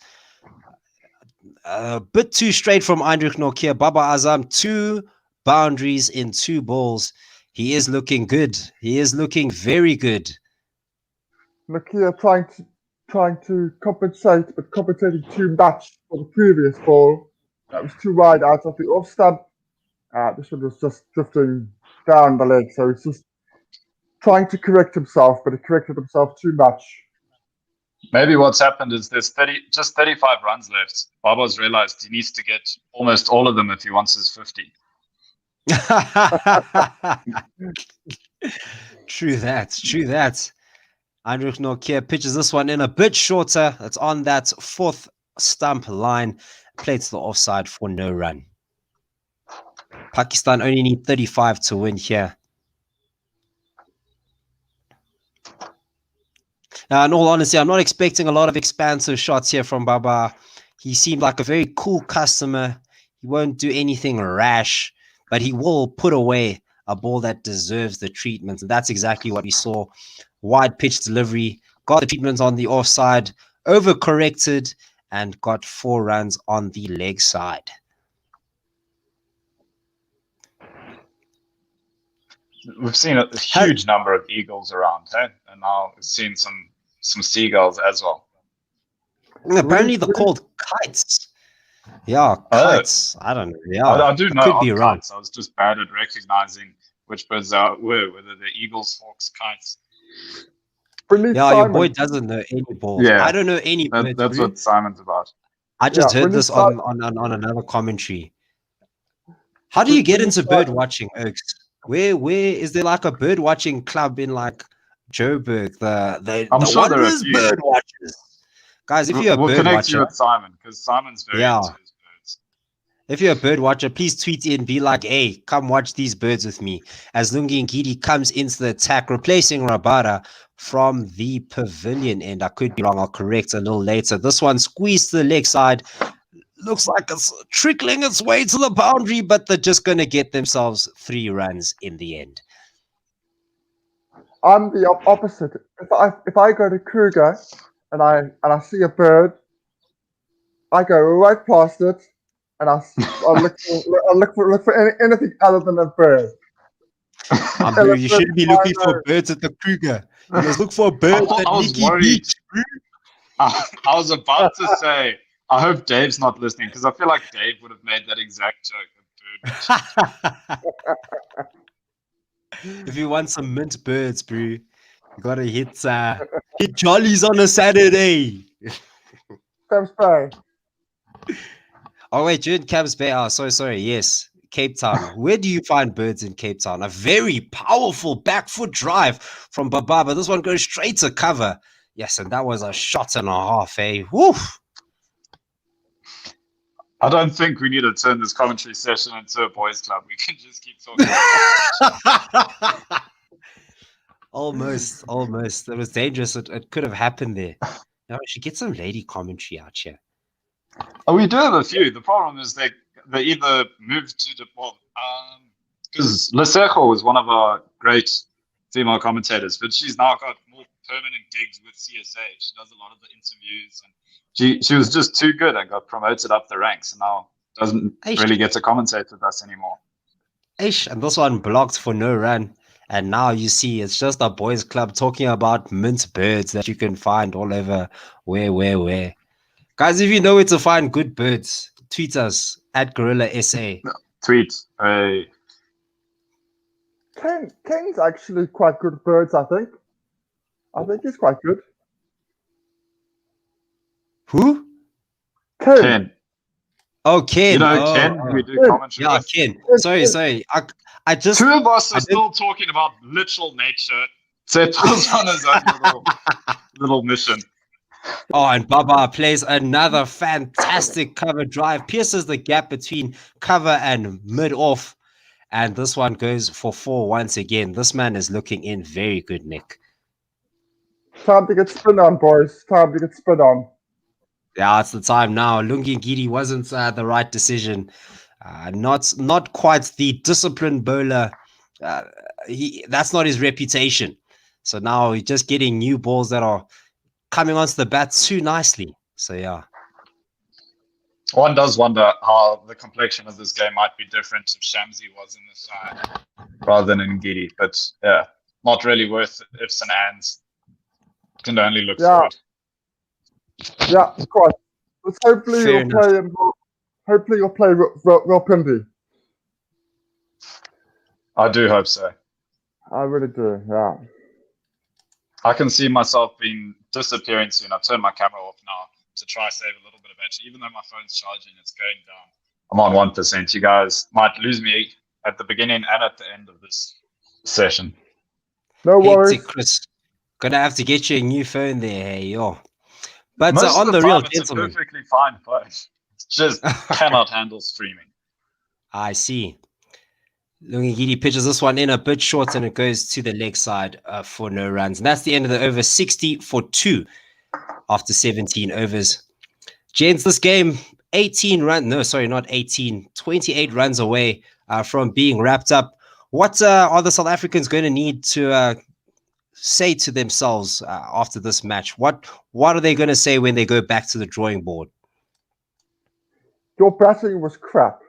A bit too straight from Eindrich Nortje. Baba Azam, 2 boundaries in 2 balls. He is looking good. He is looking very good. Nortje trying to compensate, but compensating too much for the previous ball. That was too wide out of the off stump. This one was just drifting down the leg, so he's just trying to correct himself, but he corrected himself too much. Maybe what's happened is there's 35 runs left. Baba's realized he needs to get almost all of them if he wants his 50. True that. Eindrich Nortje pitches this one in a bit shorter. It's on that 4th stump line. Played to the offside for no run. Pakistan only need 35 to win here. In all honesty, I'm not expecting a lot of expansive shots here from Baba. He seemed like a very cool customer. He won't do anything rash, but he will put away a ball that deserves the treatment. And that's exactly what we saw. Wide pitch delivery, got the treatment on the offside, overcorrected, and got 4 runs on the leg side. We've seen a huge number of eagles around, and now we've seen some seagulls as well. Apparently they're called kites. Yeah, kites. I don't know. Yeah, I do know. Could be wrong. I was just bad at recognizing which birds were, whether they're eagles, hawks, kites. Your boy doesn't know any balls. Yeah, I don't know any birds. That's what Simon's about. I just heard this on another commentary. How do you get into bird watching, Oaks? Where is there like a bird watching club in like Joburg? I'm sure there are a few bird watchers. Guys, if you're a bird watcher, we'll connect you with Simon because Simon's very into his birds. If you're a bird watcher, please tweet in, be like, hey, come watch these birds with me. As Lungi Ngidi comes into the attack, replacing Rabada from the pavilion end. I could be wrong, I'll correct a little later. This one squeezed to the leg side. Looks like it's trickling its way to the boundary, but they're just going to get themselves 3 runs in the end. I'm the opposite. If I go to Kruger and I see a bird, I go right past it, and I'll look for anything other than a bird. You shouldn't be looking for birds at the Kruger. You must look for a bird at Nikki Beach. I was about to say, I hope Dave's not listening because I feel like Dave would have made that exact joke. If you want some mint birds, bro, you gotta hit Jollies on a Saturday. Camps Bay. Oh wait, you're in Camps Bay. Oh, sorry. Yes, Cape Town. Where do you find birds in Cape Town? A very powerful back foot drive from Bababa. This one goes straight to cover. Yes, and that was a shot and a half, eh? Woof. I don't think we need to turn this commentary session into a boys' club. We can just keep talking. Almost. It was dangerous. It could have happened there. Now we should get some lady commentary out here. Oh, we do have a few. The problem is they either moved to because Lesejo was one of our great female commentators, but she's now got more permanent gigs with CSA. She does a lot of the interviews, and she was just too good and got promoted up the ranks, and now doesn't really get to commentate with us anymore. And this one blocked for no run. And now you see it's just a boys' club talking about mint birds that you can find all over where. Guys, if you know where to find good birds, Tweet us at Gorilla SA. Tweet. Hey. Ken's actually quite good at birds, I think. I think he's quite good. Who? Ken. Oh, Ken. You know, oh, Ken, oh. we do Ken. commentary Yeah, with. Ken. Sorry. I just Two of us are I still talking about literal nature. Seth was on his own little mission. Oh, and Baba plays another fantastic cover drive, pierces the gap between cover and mid-off. And this one goes for 4 once again. This man is looking in very good, Nick. Time to get spin on, boys. Time to get spin on. Yeah, it's the time now. Lungi Ngidi wasn't the right decision. Not quite the disciplined bowler. That's not his reputation. So now he's just getting new balls that are coming onto the bat too nicely. So yeah. One does wonder how the complexion of this game might be different if Shamsi was in the side rather than Ngidi. But yeah, not really worth ifs and ands. Can only look forward. Yeah, of course. But hopefully Fair you'll play him. Hopefully you'll play Ropindi. I do hope so. I really do, yeah. I can see myself disappearing soon. I've turned my camera off now to try save a little bit of battery. Even though my phone's charging, it's going down. I'm on 1%. You guys might lose me at the beginning and at the end of this session. No worries. Hectic, Chris. Gonna have to get you a new phone there, hey, yo. But Most on of the time, real it's gentleman. a perfectly fine phone. It just cannot handle streaming. I see. Lungigidi pitches this one in a bit short and it goes to the leg side for no runs. And that's the end of the over. 60 for 2 after 17 overs. Gents, this game, 28 runs away from being wrapped up. What are the South Africans going to need to say to themselves after this match? What are they going to say when they go back to the drawing board? Your batting was crap.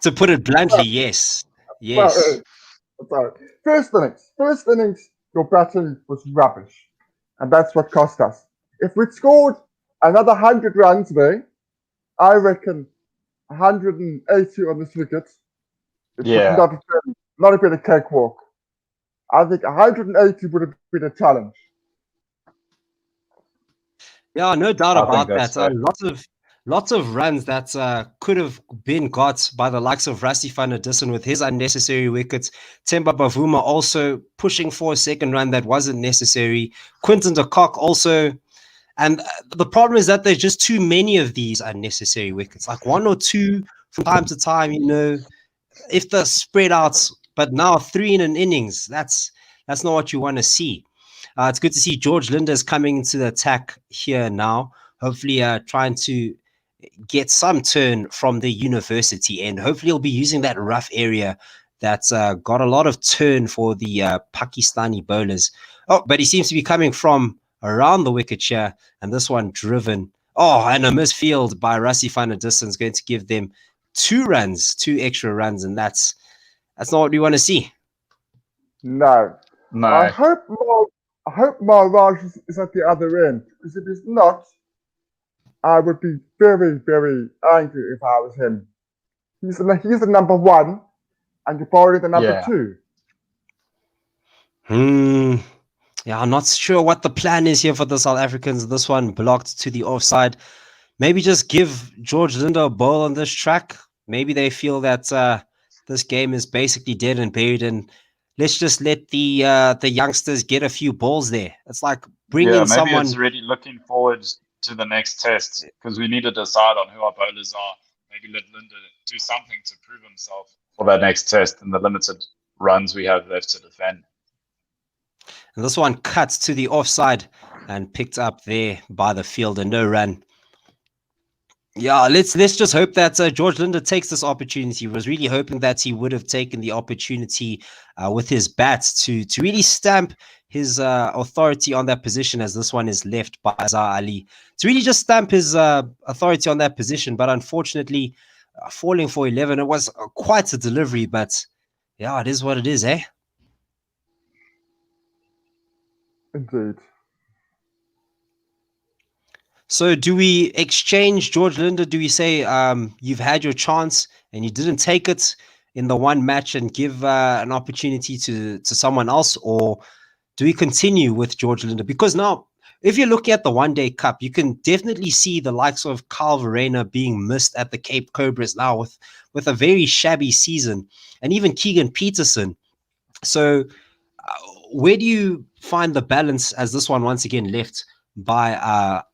To put it bluntly, yes. Yes. Sorry. First innings, your batting was rubbish. And that's what cost us. If we'd scored another 100 runs there, I reckon 180 on this wicket, it would not have been a cakewalk. I think 180 would have been a challenge. Yeah, no doubt about that. Lots of runs that could have been got by the likes of Rassie van der Dussen with his unnecessary wickets. Temba Bavuma also pushing for a second run that wasn't necessary. Quinton de Kock also. And the problem is that there's just too many of these unnecessary wickets, like 1 or 2 from time to time, if they're spread out, but now 3 in an innings, that's not what you want to see. It's good to see George Linder's coming into the attack here now, hopefully trying to get some turn from the university end. Hopefully he'll be using that rough area that's got a lot of turn for the Pakistani bowlers. Oh, but he seems to be coming from around the wicket here, and this one driven. Oh, and a misfield by Rassie van der Dussen is going to give them 2 extra runs, and that's not what we want to see. No. I hope Maharaj is at the other end, because if he's not, I would be very, very angry if I was him. He's the number 1, and you're probably the number 2. Yeah, I'm not sure what the plan is here for the South Africans. This one blocked to the offside. Maybe just give George Linder a bowl on this track. Maybe they feel that this game is basically dead and buried, and let's just let the youngsters get a few balls there. It's like bringing someone. Maybe it's really looking forward to the next test, because we need to decide on who our bowlers are. Maybe let Linder do something to prove himself for that next test and the limited runs we have left to defend. And this one cuts to the offside and picked up there by the fielder. No run. Yeah, let's just hope that George Linder takes this opportunity. Was really hoping that he would have taken the opportunity with his bats to really stamp his authority on that position, as this one is left by Azhar Ali. To really just stamp his authority on that position, but unfortunately falling for 11. It was quite a delivery, but yeah, it is what it is, eh? Indeed. So do we exchange George Linder? Do we say you've had your chance and you didn't take it in the one match and give an opportunity to someone else, or do we continue with George Linder? Because now, if you're looking at the One Day Cup, you can definitely see the likes of Carl Verena being missed at the Cape Cobras now with a very shabby season, and even Keegan Peterson. So where do you find the balance as this one once again left by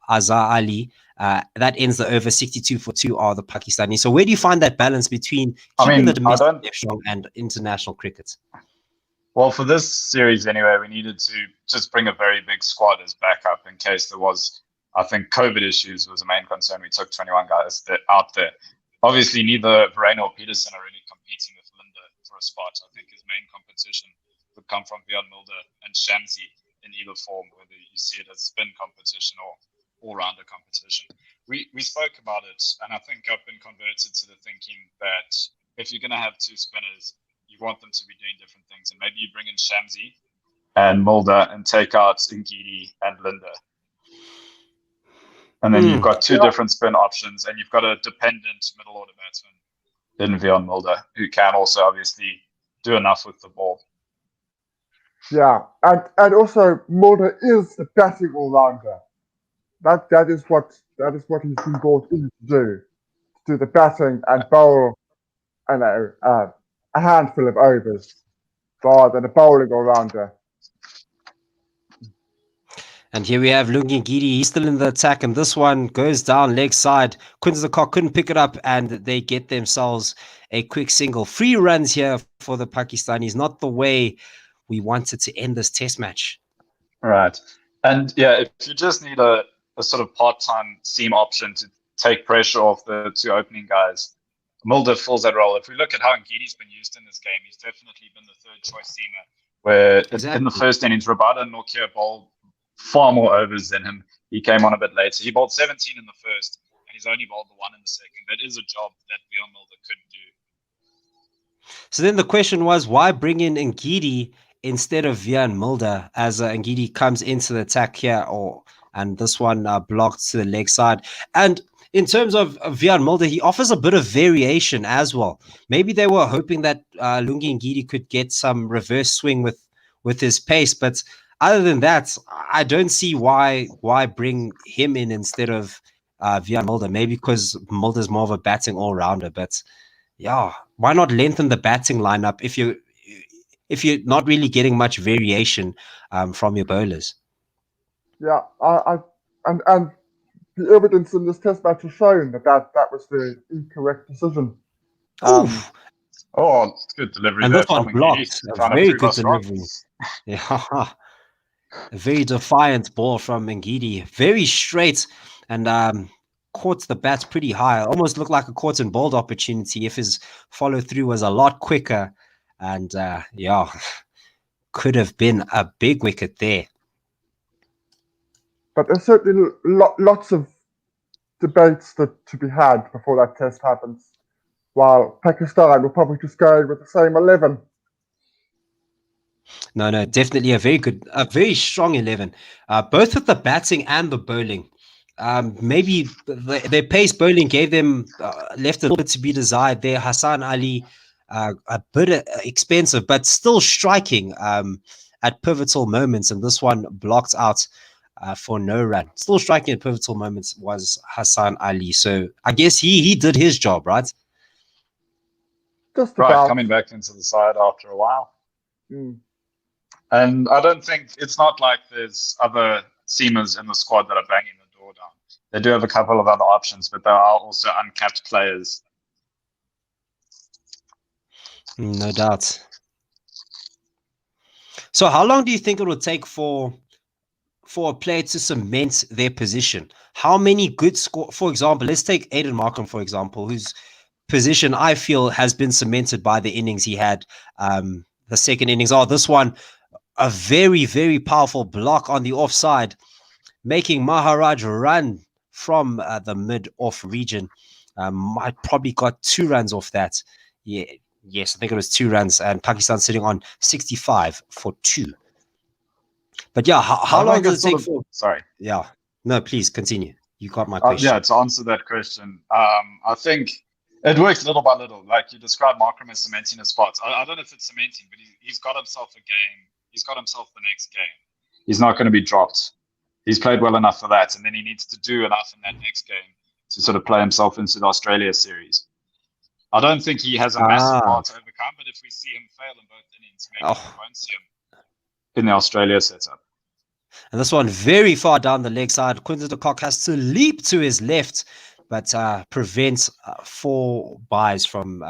Azhar Ali? That ends the over 62 for 2 are the Pakistani. So where do you find that balance between keeping the domestic depth strong and international cricket? Well, for this series anyway, we needed to just bring a very big squad as backup in case there was, I think, COVID issues was the main concern. We took 21 guys out there. Obviously, neither Verena or Peterson are really competing with Linder for a spot. I think his main competition would come from Vian Mulder and Shamsi in either form, whether you see it as spin competition or all-rounder competition. We spoke about it, and I think I've been converted to the thinking that if you're going to have two spinners, you want them to be doing different things, and maybe you bring in Shamsi and Mulder and take out Ngidi and Linder. And then you've got two different spin options, and you've got a dependent middle order batsman in Vian Mulder, who can also obviously do enough with the ball. Yeah, and also Mulder is the batting all-rounder. That is what he's been brought in to do the batting and bowl, a handful of overs rather than a bowling all-rounder. And here we have Lungi Ngidi. He's still in the attack, and this one goes down leg side. Quinton de Kock couldn't pick it up, and they get themselves a quick single. 3 runs here for the Pakistanis. Not the way we wanted to end this test match. Right. And yeah, if you just need a sort of part-time seam option to take pressure off the two opening guys, Mulder fills that role. If we look at how Ngidi's been used in this game, he's definitely been the third choice seamer, where in the first innings, Rabada and Nortje bowled far more overs than him. He came on a bit later. He bowled 17 in the first, and he's only bowled the 1 in the second. That is a job that Vian Mulder could do. So then the question was, why bring in Ngidi instead of Vian Mulder as Ngidi comes into the attack here, and this one blocked to the leg side. And in terms of Vian Mulder, he offers a bit of variation as well. Maybe they were hoping that Lungi Ngidi could get some reverse swing with his pace, but other than that, I don't see why bring him in instead of Vian Mulder. Maybe because Mulder's more of a batting all-rounder, but yeah, why not lengthen the batting lineup if you're not really getting much variation from your bowlers? Yeah, and the evidence in this test match has shown that was the incorrect decision. It's good delivery. And this one blocked. A very good delivery. Yeah, a very defiant ball from Ngidi. Very straight and caught the bat pretty high. Almost looked like a caught and bowled opportunity if his follow through was a lot quicker. And could have been a big wicket there. But there's certainly lots of debates to be had before that test happens. While Pakistan will probably just go with the same 11. No, definitely a very strong 11. Both with the batting and the bowling. Maybe their pace bowling gave them left a little bit to be desired there. Hassan Ali, a bit expensive, but still striking at pivotal moments. And this one blocked out for no run. Still striking at pivotal moments was Hassan Ali. So I guess he did his job, right? Just about. Coming back into the side after a while. Mm. And I don't think it's not like there's other seamers in the squad that are banging the door down. They do have a couple of other options, but there are also uncapped players. No doubt. So how long do you think it will take for a player to cement their position? How many good score? For example, let's take Aiden Markham, for example, whose position I feel has been cemented by the innings he had. The second innings, this one, a very, very powerful block on the offside, making Maharaj run from the mid-off region. I probably got 2 runs off that. Yes, I think it was 2 runs, and Pakistan sitting on 65 for 2. But yeah, how long does it take for... Sorry. Yeah. No, please continue. You got my question. Yeah, to answer that question, I think it works little by little. Like you described Markram as cementing his spots. I don't know if it's cementing, but he's got himself a game. He's got himself the next game. He's not going to be dropped. He's played well enough for that, and then he needs to do enough in that next game to sort of play himself into the Australia series. I don't think he has a massive part to overcome, but if we see him fail in both innings, maybe we won't see him in the Australia setup. And this one very far down the leg side. Quinton de Kock has to leap to his left, but prevents 4 byes from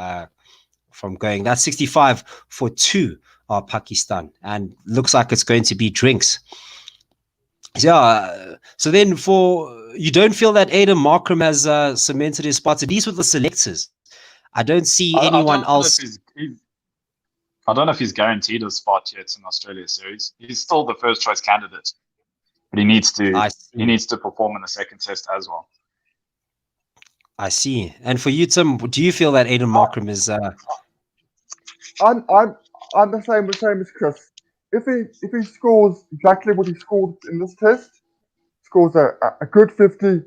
going. That's 65 for 2 of Pakistan, and looks like it's going to be drinks. Yeah. So then, you don't feel that Aiden Markram has cemented his spots, at least with the selectors. I don't see anyone else. I don't know if he's guaranteed a spot yet in Australia series. He's still the first choice candidate, but he needs to perform in the second test as well. I see. And for you, Tim, do you feel that Aiden Markram is? I'm the same as Chris. If he scores exactly what he scored in this test, scores a good 50,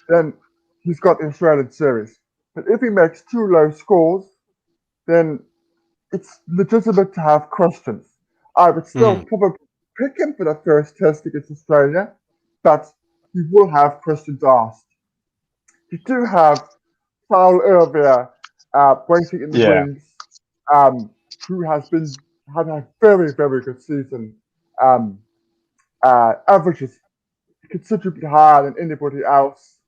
then he's got the Australian series. But if he makes 2 low scores, then it's legitimate to have questions. I would still probably pick him for the first test against Australia, but he will have questions asked. You do have Paul Ervia waiting in the wings, who has had a very, very good season. Averages considerably higher than anybody else.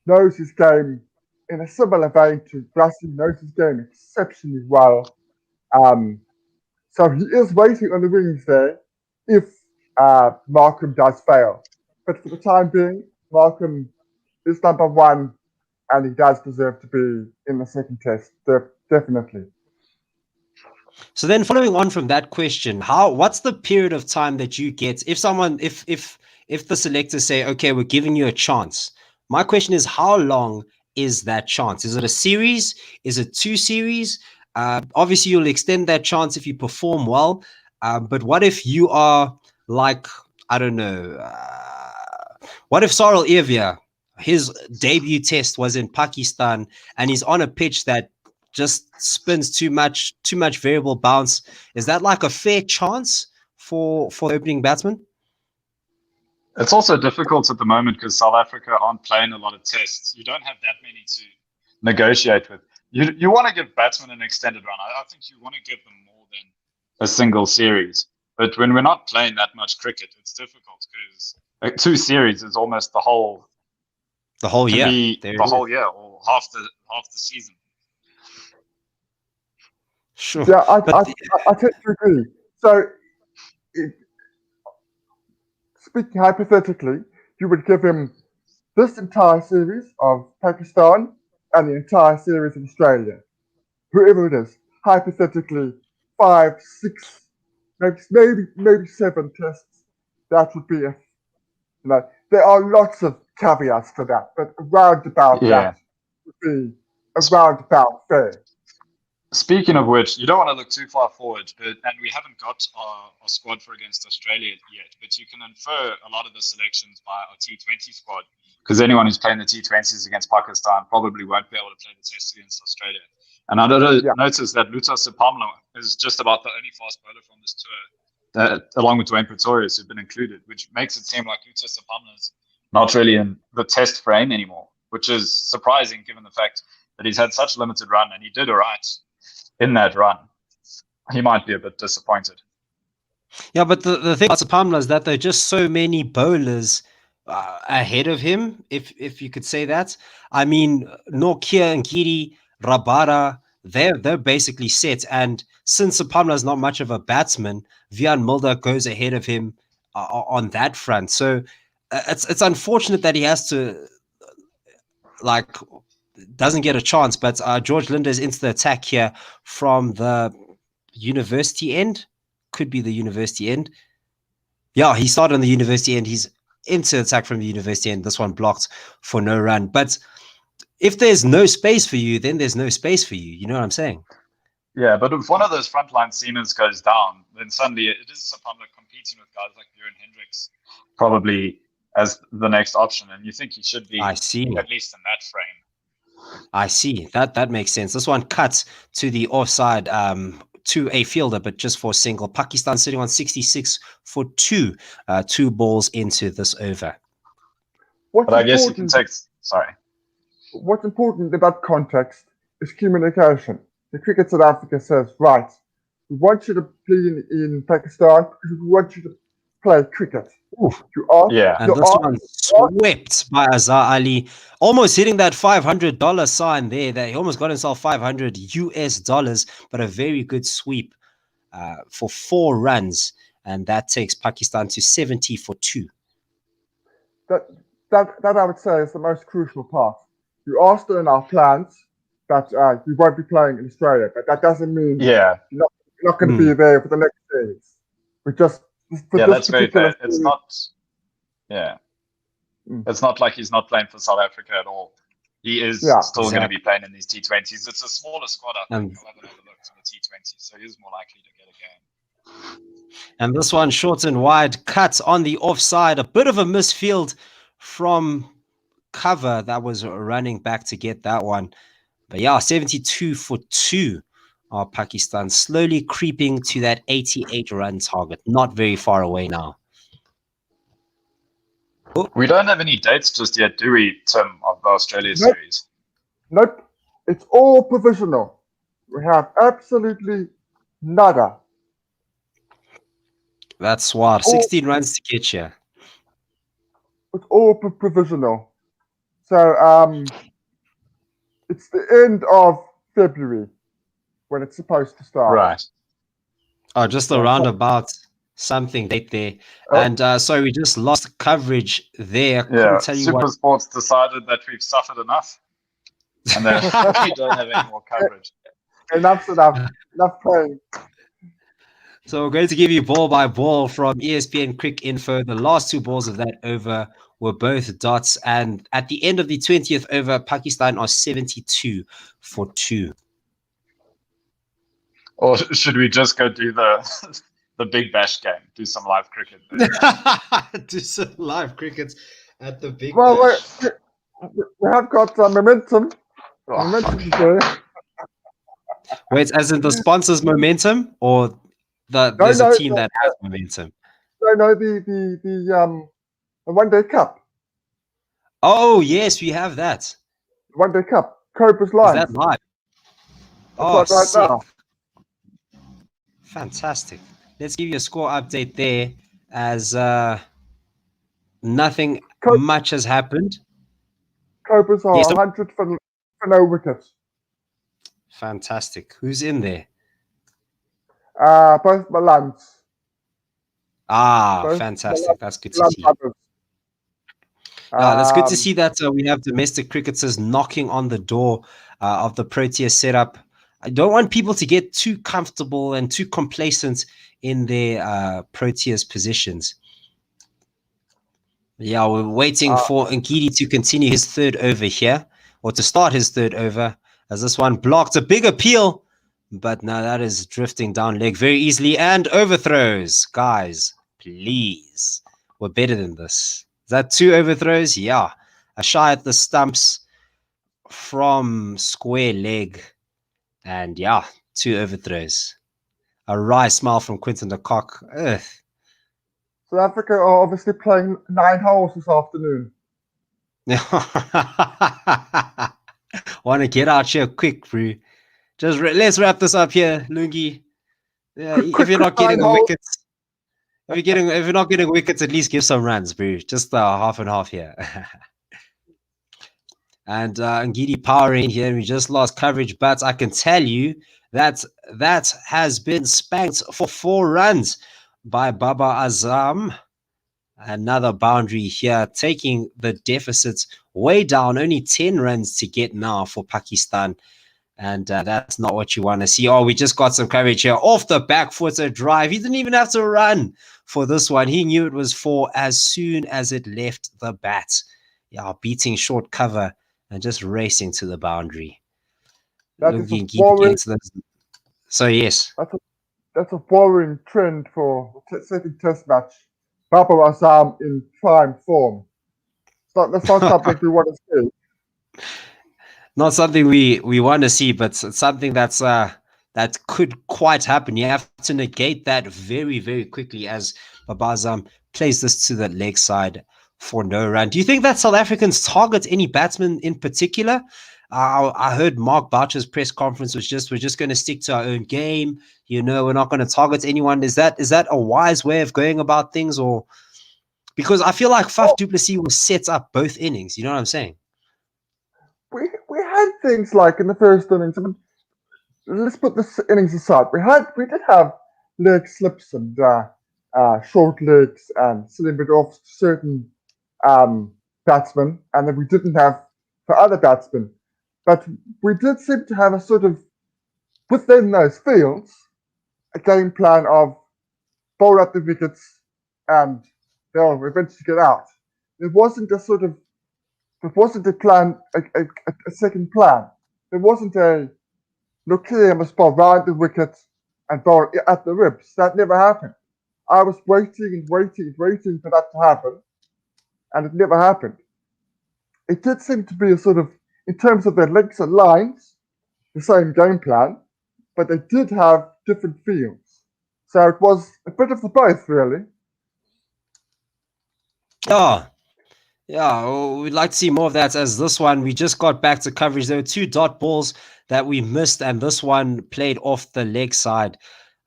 Knows his game in a similar vein to Brassie, knows his game exceptionally well. So he is waiting on the wings there if Markram does fail. But for the time being, Markram is number 1, and he does deserve to be in the second test, definitely. So then, following on from that question, what's the period of time that you get if the selectors say, okay, we're giving you a chance? My question is, how long is that chance? Is it a series? Is it 2 series? Obviously, you'll extend that chance if you perform well. But what if you are like, I don't know, what if Sarel Ervia, his debut test was in Pakistan, and he's on a pitch that just spins too much variable bounce? Is that like a fair chance for the opening batsman? It's also difficult at the moment because South Africa aren't playing a lot of tests. You don't have that many to negotiate with. You want to give batsmen an extended run. I think you want to give them more than a single series. But when we're not playing that much cricket, it's difficult because 2 series is almost the whole year. The whole year or half the season. Sure. Yeah, I tend to agree. So, speaking hypothetically, you would give him this entire series of Pakistan and the entire series of Australia. Whoever it is, hypothetically, 5, 6, maybe 7 tests. That would be there are lots of caveats to that, but around about that would be around about fair. Speaking of which, you don't want to look too far forward, and we haven't got our squad for against Australia yet, but you can infer a lot of the selections by our T20 squad, because anyone who's playing the T20s against Pakistan probably won't be able to play the test against Australia. And I noticed that Luther Sipamla is just about the only fast bowler from this tour, along with Dwayne Pretorius, who've been included, which makes it seem like Luther Sipamla is not really in the test frame anymore, which is surprising given the fact that he's had such a limited run, and he did all right in that run. He might be a bit disappointed. Yeah, but the thing about Sipamla is that there are just so many bowlers ahead of him, if you could say that. I mean, Nortje and Ngidi, Rabada, they're basically set. And since Sipamla is not much of a batsman, Wiaan Mulder goes ahead of him on that front. So it's unfortunate that he has to doesn't get a chance, but George Linder is into the attack here from the university end. Could be the university end. Yeah, he started on the university end. He's into attack from the university end. This one blocked for no run. But if there's no space for you, then there's no space for you. You know what I'm saying? Yeah, but if one of those frontline seamers goes down, then suddenly it is Sipamla competing with guys like Bjorn Hendricks, probably as the next option, and you think he should be I see. at least in that frame. I see. That makes sense. This one cuts to the offside to a fielder, but just for a single. Pakistan sitting on 66 for 2. 2 balls into this over. But I guess you can take... Sorry. What's important in that context is communication. The Cricket South Africa says, right, we want you to play in Pakistan because we want you to play cricket. Oof. And this one swept by Azhar Ali, almost hitting that $500 sign there. That he almost got himself 500 US dollars, but a very good sweep for 4 runs, and that takes Pakistan to 70 for 2. That I would say is the most crucial part. You are still in our plans that you won't be playing in Australia, but that doesn't mean you're not going to be there for the next series. We just that's very fair. It's not. Yeah, it's not like he's not playing for South Africa at all. He is still going to be playing in these T20s. It's a smaller squad. I think he'll have another look to the T20s, so he's more likely to get a game. And this one short and wide, cut on the offside. A bit of a misfield from cover that was running back to get that one. But yeah, 72 for 2 are Pakistan, slowly creeping to that 88 run target. Not very far away now. We don't have any dates just yet, do we, Tim, of the Australia series? Nope. It's all provisional. We have absolutely nada. That's what, 16 runs to get you. It's all provisional. So it's the end of February when it's supposed to start. Right. Oh, just around about something date there. And so we just lost coverage there. Yeah, tell you Super Sports decided that we've suffered enough. And then we don't have any more coverage. Enough's enough. Enough playing. So we're going to give you ball by ball from ESPN Quick Info. The last 2 balls of that over were both dots. And at the end of the 20th over, Pakistan are 72 for 2. Or should we just go do the Big Bash game? Do some live cricket. Do some live cricket at the Big Bash. We have got momentum. Momentum today. Wait, as in the sponsor's momentum, or there's a team that has momentum? No, the One Day Cup. Oh yes, we have that. One Day Cup. Cobra's live. Is that live? Oh, right now. Fantastic. Let's give you a score update there, as nothing much has happened. Cobras are 100 for no wickets. Fantastic. Who's in there? Both Malans. Fantastic. That's good to see. That's good to see that we have domestic cricketers knocking on the door of the Protea setup. I don't want people to get too comfortable and too complacent in their Proteas positions. Yeah, we're waiting for Ngidi to continue his 3rd over here, or to start his 3rd over, as this one blocked a big appeal. But now that is drifting down leg very easily, and overthrows. Guys, please. We're better than this. Is that 2 overthrows? Yeah. A shy at the stumps from square leg. And yeah, 2 overthrows. A wry smile from Quinton de Kock. Ugh. South Africa are obviously playing 9 holes this afternoon. Want to get out here quick, bro. Just let's wrap this up here, Lungi. Yeah, if you're not getting wickets, if you're not getting wickets, at least give some runs, bro. Just half and half here. And Ngidi powering here, and we just lost coverage, but I can tell you that has been spanked for 4 runs by Baba Azam. Another boundary here, taking the deficit way down, only 10 runs to get now for Pakistan. And that's not what you want to see. Oh, we just got some coverage here. Off the back footer drive. He didn't even have to run for this one. He knew it was 4 as soon as it left the bat. Yeah, beating short cover and just racing to the boundary. So, yes. That's a worrying trend for the second test match. Babar Azam in prime form. That's not something we want to see. Not something we want to see, but it's something that could quite happen. You have to negate that very, very quickly as Babar Azam plays this to the leg side for no run. Do you think that South Africans target any batsman in particular? I heard Mark Boucher's press conference was we're just going to stick to our own game. You know, we're not going to target anyone. Is that a wise way of going about things, or because I feel like Faf du Plessis was set up both innings? You know what I'm saying? We had things like in the first innings. I mean, let's put this innings aside. We did have leg slips and short legs and sitting bit off certain batsmen, and then we didn't have for other batsmen. But we did seem to have a sort of within those fields a game plan of bowl at the wickets and they'll eventually get out. There wasn't a sort of there wasn't a plan, a second plan. There wasn't a look here, I must bowl round the wicket and bowl at the ribs. That never happened. I was waiting for that to happen, and it never happened. It did seem to be a sort of, in terms of their links and lines, the same game plan, but they did have different fields. So it was a bit of the both, really. Oh, yeah, well, we'd like to see more of that as this one. We just got back to coverage. There were 2 dot balls that we missed, and this one played off the leg side,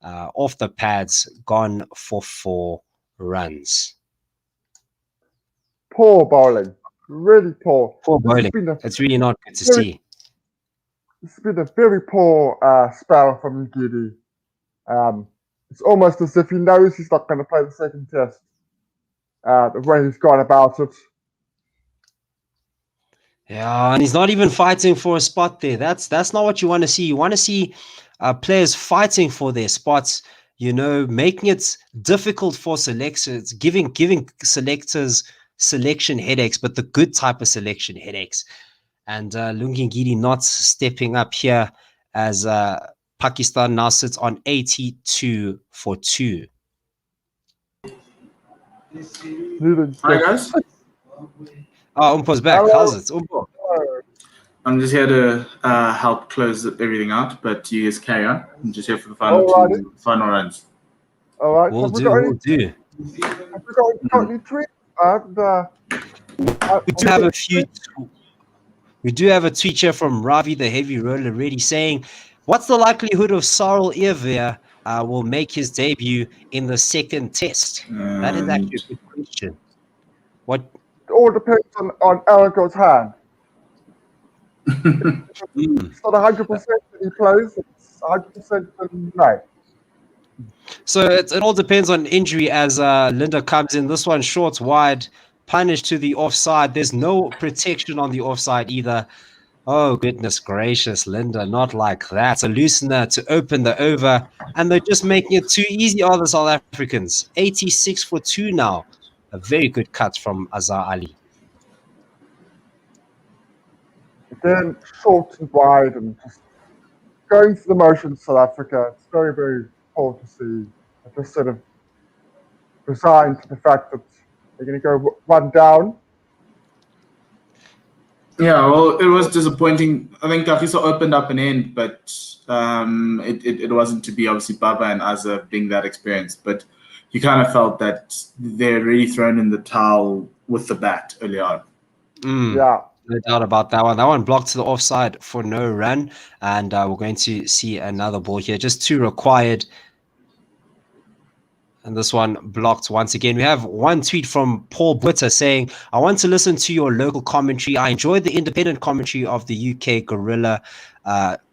off the pads, gone for 4 runs. Poor bowling. Really poor. Poor bowling. It's really not good to see. It's been a very poor spell from Ngidi. It's almost as if he knows he's not going to play the second test. The way he's gone about it. Yeah, and he's not even fighting for a spot there. That's not what you want to see. You want to see players fighting for their spots, you know, making it difficult for selectors, giving selectors selection headaches, but the good type of selection headaches. And Lungi Ngidi not stepping up here as Pakistan now sits on 82 for 2. Hi guys. Oh, Umpo's back. Hello. How's it, Umpo? I'm just here to help close everything out, but you guys carry on. I'm just here for the final runs. All right. We'll do. Have we got any tweets? We do have a few. We do have a tweet here from Ravi, the heavy roller, already saying, "What's the likelihood of Sarel Erveer will make his debut in the second test?" That is actually a good question. What? It all depends on Arago's hand. It's not 100% that he plays. It's 100% that no. So it all depends on injury as Linda comes in. This one short, wide, punished to the offside. There's no protection on the offside either. Oh, goodness gracious, Linda, not like that. A loosener to open the over, and they're just making it too easy, are the South Africans. 86 for 2 now. A very good cut from Azhar Ali. Again, short and wide and just going through the motions, South Africa. It's very, very poor to see. I just sort of resigned to the fact that they're going to go one down. Yeah, well, it was disappointing. I think Kagiso opened up an end, but it wasn't to be. Obviously, Baba and Azhar being that experienced, but you kind of felt that they're really thrown in the towel with the bat early on. Yeah. No doubt about that one. That one blocked to the offside for no run. And we're going to see another ball here. Just 2 required. And this one blocked once again. We have one tweet from Paul Butter saying, "I want to listen to your local commentary. I enjoyed the independent commentary of the UK Gorilla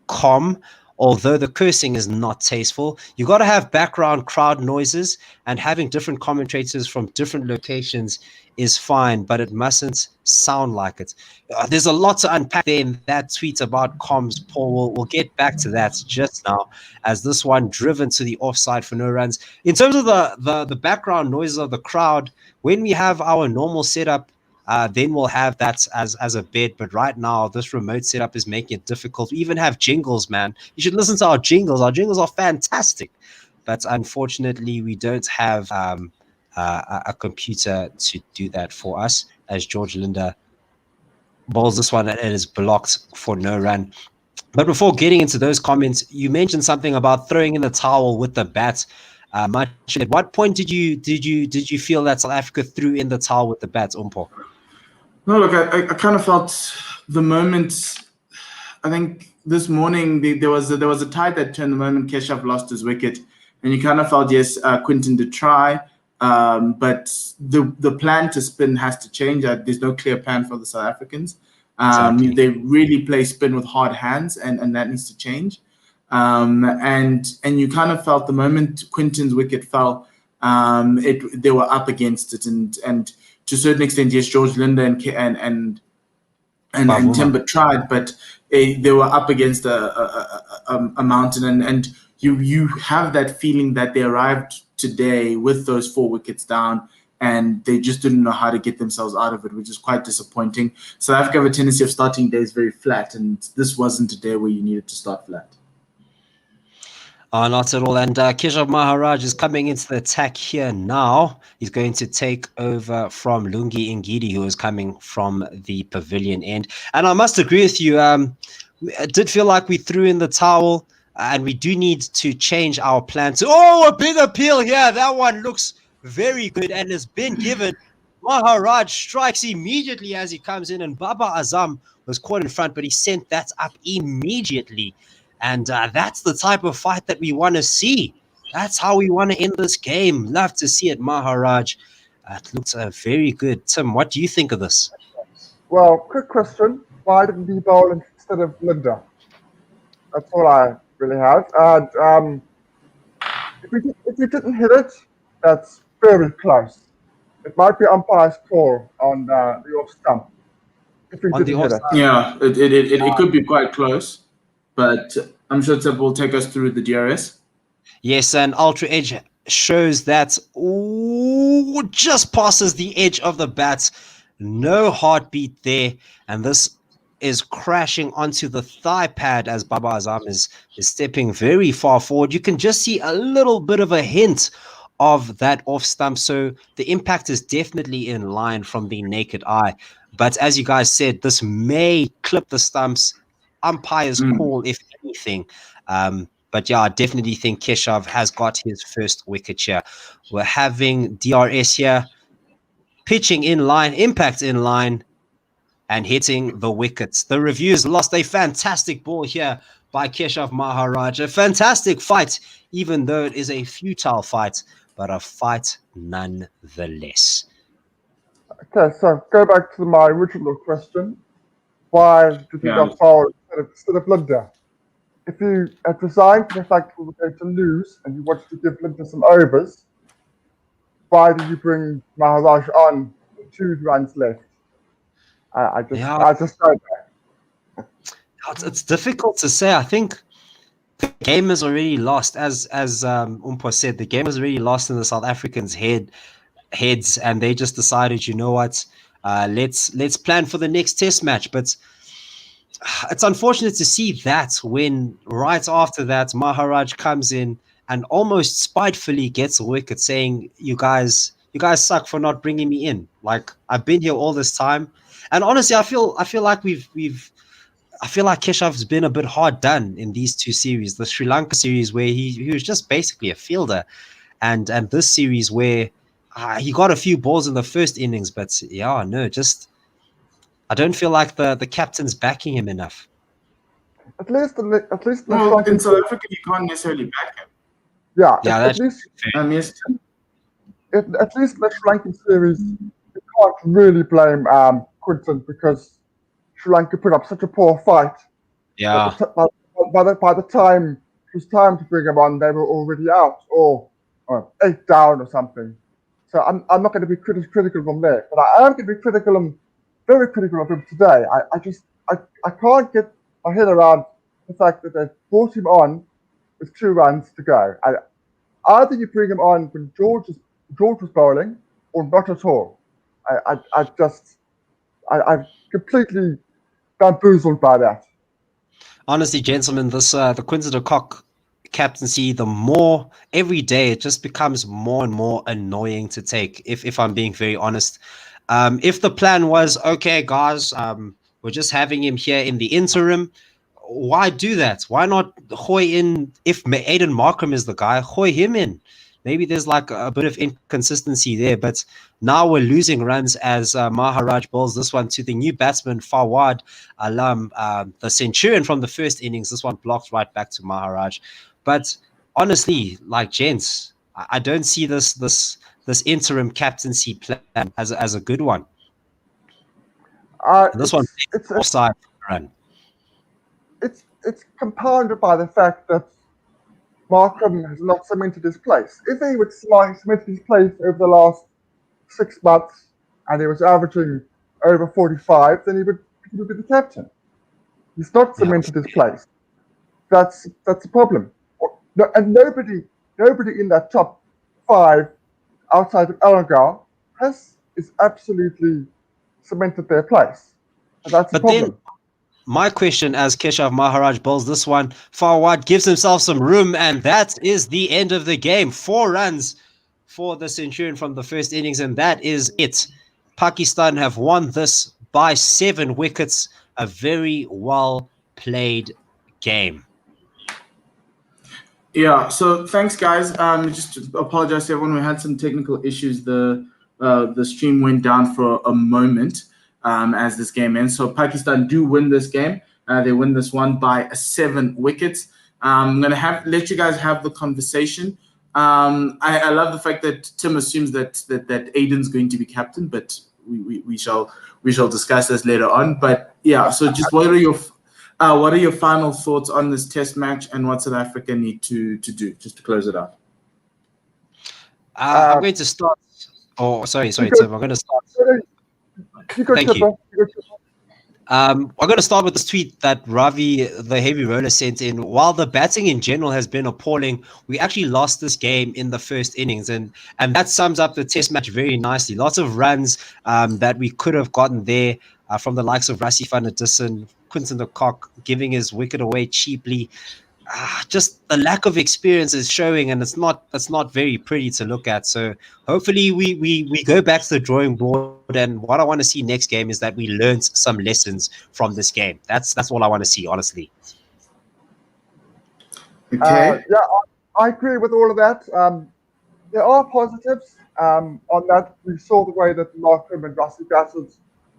Com. Although the cursing is not tasteful, you got to have background crowd noises, and having different commentators from different locations is fine, but it mustn't sound like it." There's a lot to unpack there in that tweet about comms, Paul. We'll get back to that just now, as this one driven to the offside for no runs. In terms of the background noises of the crowd, when we have our normal setup, then we'll have that as a bed. But right now, this remote setup is making it difficult. We even have jingles, man. You should listen to our jingles. Our jingles are fantastic. But unfortunately, we don't have a computer to do that for us, as George Linder bowls this one and it is blocked for no run. But before getting into those comments, you mentioned something about throwing in the towel with the bat. Much. At what point did you feel that South Africa threw in the towel with the bat, Umpo? No, look, I kind of felt the moment. I think this morning there was a tide that turned the moment Keshav lost his wicket, and you kind of felt, yes, Quinton did try, but the plan to spin has to change. There's no clear plan for the South Africans. Exactly. They really play spin with hard hands, and that needs to change. And you kind of felt the moment Quinton's wicket fell, they were up against it, and to a certain extent, yes, George Linder and Timber tried, but they were up against a mountain, and you have that feeling that they arrived today with those 4 wickets down, and they just didn't know how to get themselves out of it, which is quite disappointing. South Africa have a tendency of starting days very flat, and this wasn't a day where you needed to start flat. Not at all. And Keshav Maharaj is coming into the attack here now. He's going to take over from Lungi Ngidi, who is coming from the pavilion end. And I must agree with you. It did feel like we threw in the towel, and we do need to change our plan to, a big appeal here. That one looks very good and has been given. Maharaj strikes immediately as he comes in, and Baba Azam was caught in front, but he sent that up immediately. And that's the type of fight that we want to see. That's how we want to end this game. Love to see it, Maharaj. It looks very good. Tim, what do you think of this? Well, quick question. Why didn't he bowl instead of Linder? That's all I really have. And if we didn't hit it, that's very close. It might be umpire's call on the off stump. If we didn't hit it. Yeah, it could be quite close. But I'm sure Tip will take us through the DRS. Yes, and Ultra Edge shows that just passes the edge of the bat. No heartbeat there. And this is crashing onto the thigh pad as Baba Azam is stepping very far forward. You can just see a little bit of a hint of that off stump. So the impact is definitely in line from the naked eye. But as you guys said, this may clip the stumps. Umpire's call, if anything. But yeah, I definitely think Keshav has got his first wicket here. We're having DRS here, pitching in line, impact in line, and hitting the wickets. The Reviews lost a fantastic ball here by Keshav Maharaj. A fantastic fight, even though it is a futile fight, but a fight nonetheless. Okay, so go back to my original question. Why did he not bowl instead of Linder? If you had resigned to the fact we were going to lose and you wanted to give Linder some overs, why did you bring Maharaj on with 2 runs left? I just don't know. It's difficult to say. I think the game is already lost. As Umpo said, the game was already lost in the South Africans' heads, and they just decided, you know what, let's plan for the next test match. But it's unfortunate to see that when right after that Maharaj comes in and almost spitefully gets a wicket, saying, you guys suck for not bringing me in. Like, I've been here all this time. And honestly, I feel like I feel like Keshav's been a bit hard done in these 2 series. The Sri Lanka series where he was just basically a fielder, and this series where he got a few balls in the first innings, but I don't feel like the captain's backing him enough. At least in South Africa, you can't necessarily back him. Yeah, at least in the Sri Lankan series, you can't really blame Quinton because Sri Lanka put up such a poor fight. Yeah. By the time it was time to bring him on, they were already out or 8 down or something. So I'm not going to be critical of him there, but I am going to be very critical of him today. I can't get my head around the fact that they brought him on with 2 runs to go. Either you bring him on when George was bowling, or not at all. I'm completely bamboozled by that. Honestly, gentlemen, this the Quinton de Kock captaincy, the more every day it just becomes more and more annoying to take. If I'm being very honest, if the plan was okay, guys, we're just having him here in the interim. Why do that? Why not hoy in? If Aiden Markham is the guy, hoy him in. Maybe there's like a bit of inconsistency there, but now we're losing runs as Maharaj bowls this one to the new batsman Fawad Alam, the Centurion from the first innings. This one blocked right back to Maharaj. But honestly, like gents, I don't see this interim captaincy plan as a good one. This one offside run. It's compounded by the fact that Markham has not cemented his place. If he would cement his place over the last 6 months and he was averaging over 45, then he would be the captain. He's not cemented his place. That's the problem. And nobody in that top 5 outside of Alongar is absolutely cemented their place. And that's the problem. My question as Keshav Maharaj bowls this one, Fawad gives himself some room, and that is the end of the game. 4 runs for the Centurion from the first innings, and that is it. Pakistan have won this by 7 wickets. A very well played game. Yeah, so thanks, guys. Just to apologize to everyone. We had some technical issues. The stream went down for a moment as this game ends. So Pakistan do win this game. They win this one by 7 wickets. I'm going to let you guys have the conversation. I love the fact that Tim assumes that Aiden's going to be captain, but we shall discuss this later on. But yeah, so just what are your final thoughts on this test match and what South Africa need to do just to close it out? I'm going to start. Oh, sorry, Tim. I'm going to start. Thank you. I'm going to start with this tweet that Ravi, the heavy roller, sent in. While the batting in general has been appalling, we actually lost this game in the first innings, and that sums up the test match very nicely. Lots of runs that we could have gotten there from the likes of Rassie van der Dussen, Quinton de Kock giving his wicket away cheaply. Just the lack of experience is showing, and it's not very pretty to look at. So hopefully we go back to the drawing board, and what I want to see next game is that we learned some lessons from this game. That's all I want to see, honestly. Okay. Yeah, I agree with all of that. There are positives on that. We saw the way that Markham and Rassie batted.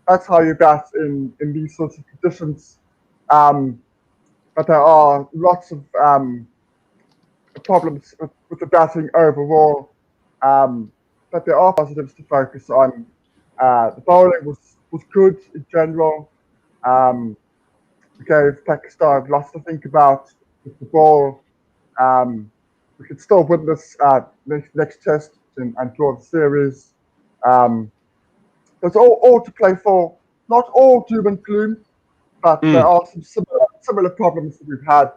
That's how you bat in these sorts of conditions. But there are lots of problems with the batting overall. But there are positives to focus on. The bowling was good in general. We gave Pakistan lots to think about with the ball. We could still win this next test and draw the series. There's all to play for. Not all doom and gloom, but there are some similar problems that we've had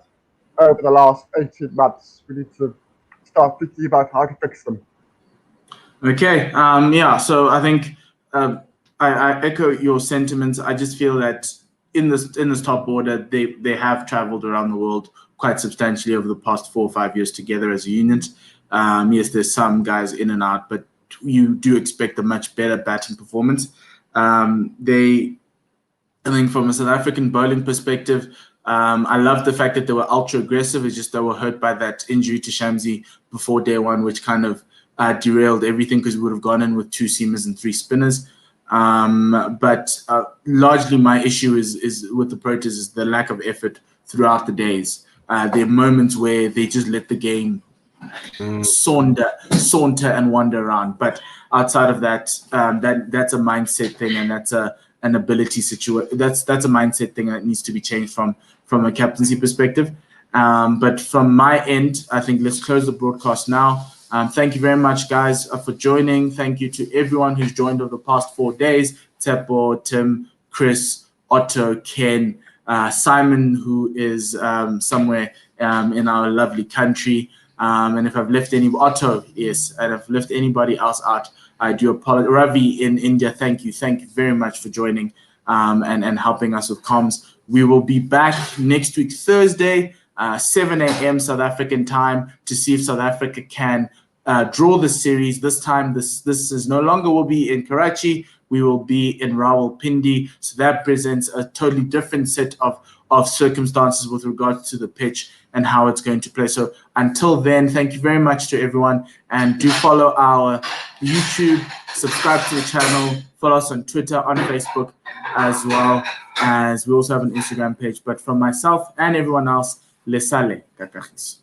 over the last 18 months. We need to start thinking about how to fix them. Okay. Yeah. So I think I echo your sentiments. I just feel that in this top order, they have traveled around the world quite substantially over the past 4 or 5 years together as a unit. Yes, there's some guys in and out, but you do expect a much better batting performance. I think from a South African bowling perspective, I love the fact that they were ultra aggressive. It's just they were hurt by that injury to Shamsi before day one, which kind of derailed everything because we would have gone in with 2 seamers and 3 spinners. But largely my issue is with the Proteas is the lack of effort throughout the days. There are moments where they just let the game saunter and wander around. But outside of that, that's a mindset thing, and that's an ability situation. That's a mindset thing that needs to be changed from a captaincy perspective. But from my end, I think let's close the broadcast now. Thank you very much, guys, for joining. Thank you to everyone who's joined over the past 4 days. Teppo, Tim, Chris, Otto, Ken, Simon, who is somewhere in our lovely country. And if I've left Otto, yes, and if I've left anybody else out, I do apologize. Ravi in India, thank you very much for joining and helping us with comms. We will be back next week, Thursday, 7 a.m. South African time to see if South Africa can draw the series. This time, this is no longer will be in Karachi. We will be in Rawalpindi. So that presents a totally different set of circumstances with regards to the pitch and how it's going to play. So until then, thank you very much to everyone, and do follow our YouTube, subscribe to the channel, follow us on Twitter, on Facebook, as well as we also have an Instagram page. But from myself and everyone else, Lesale Kakakis.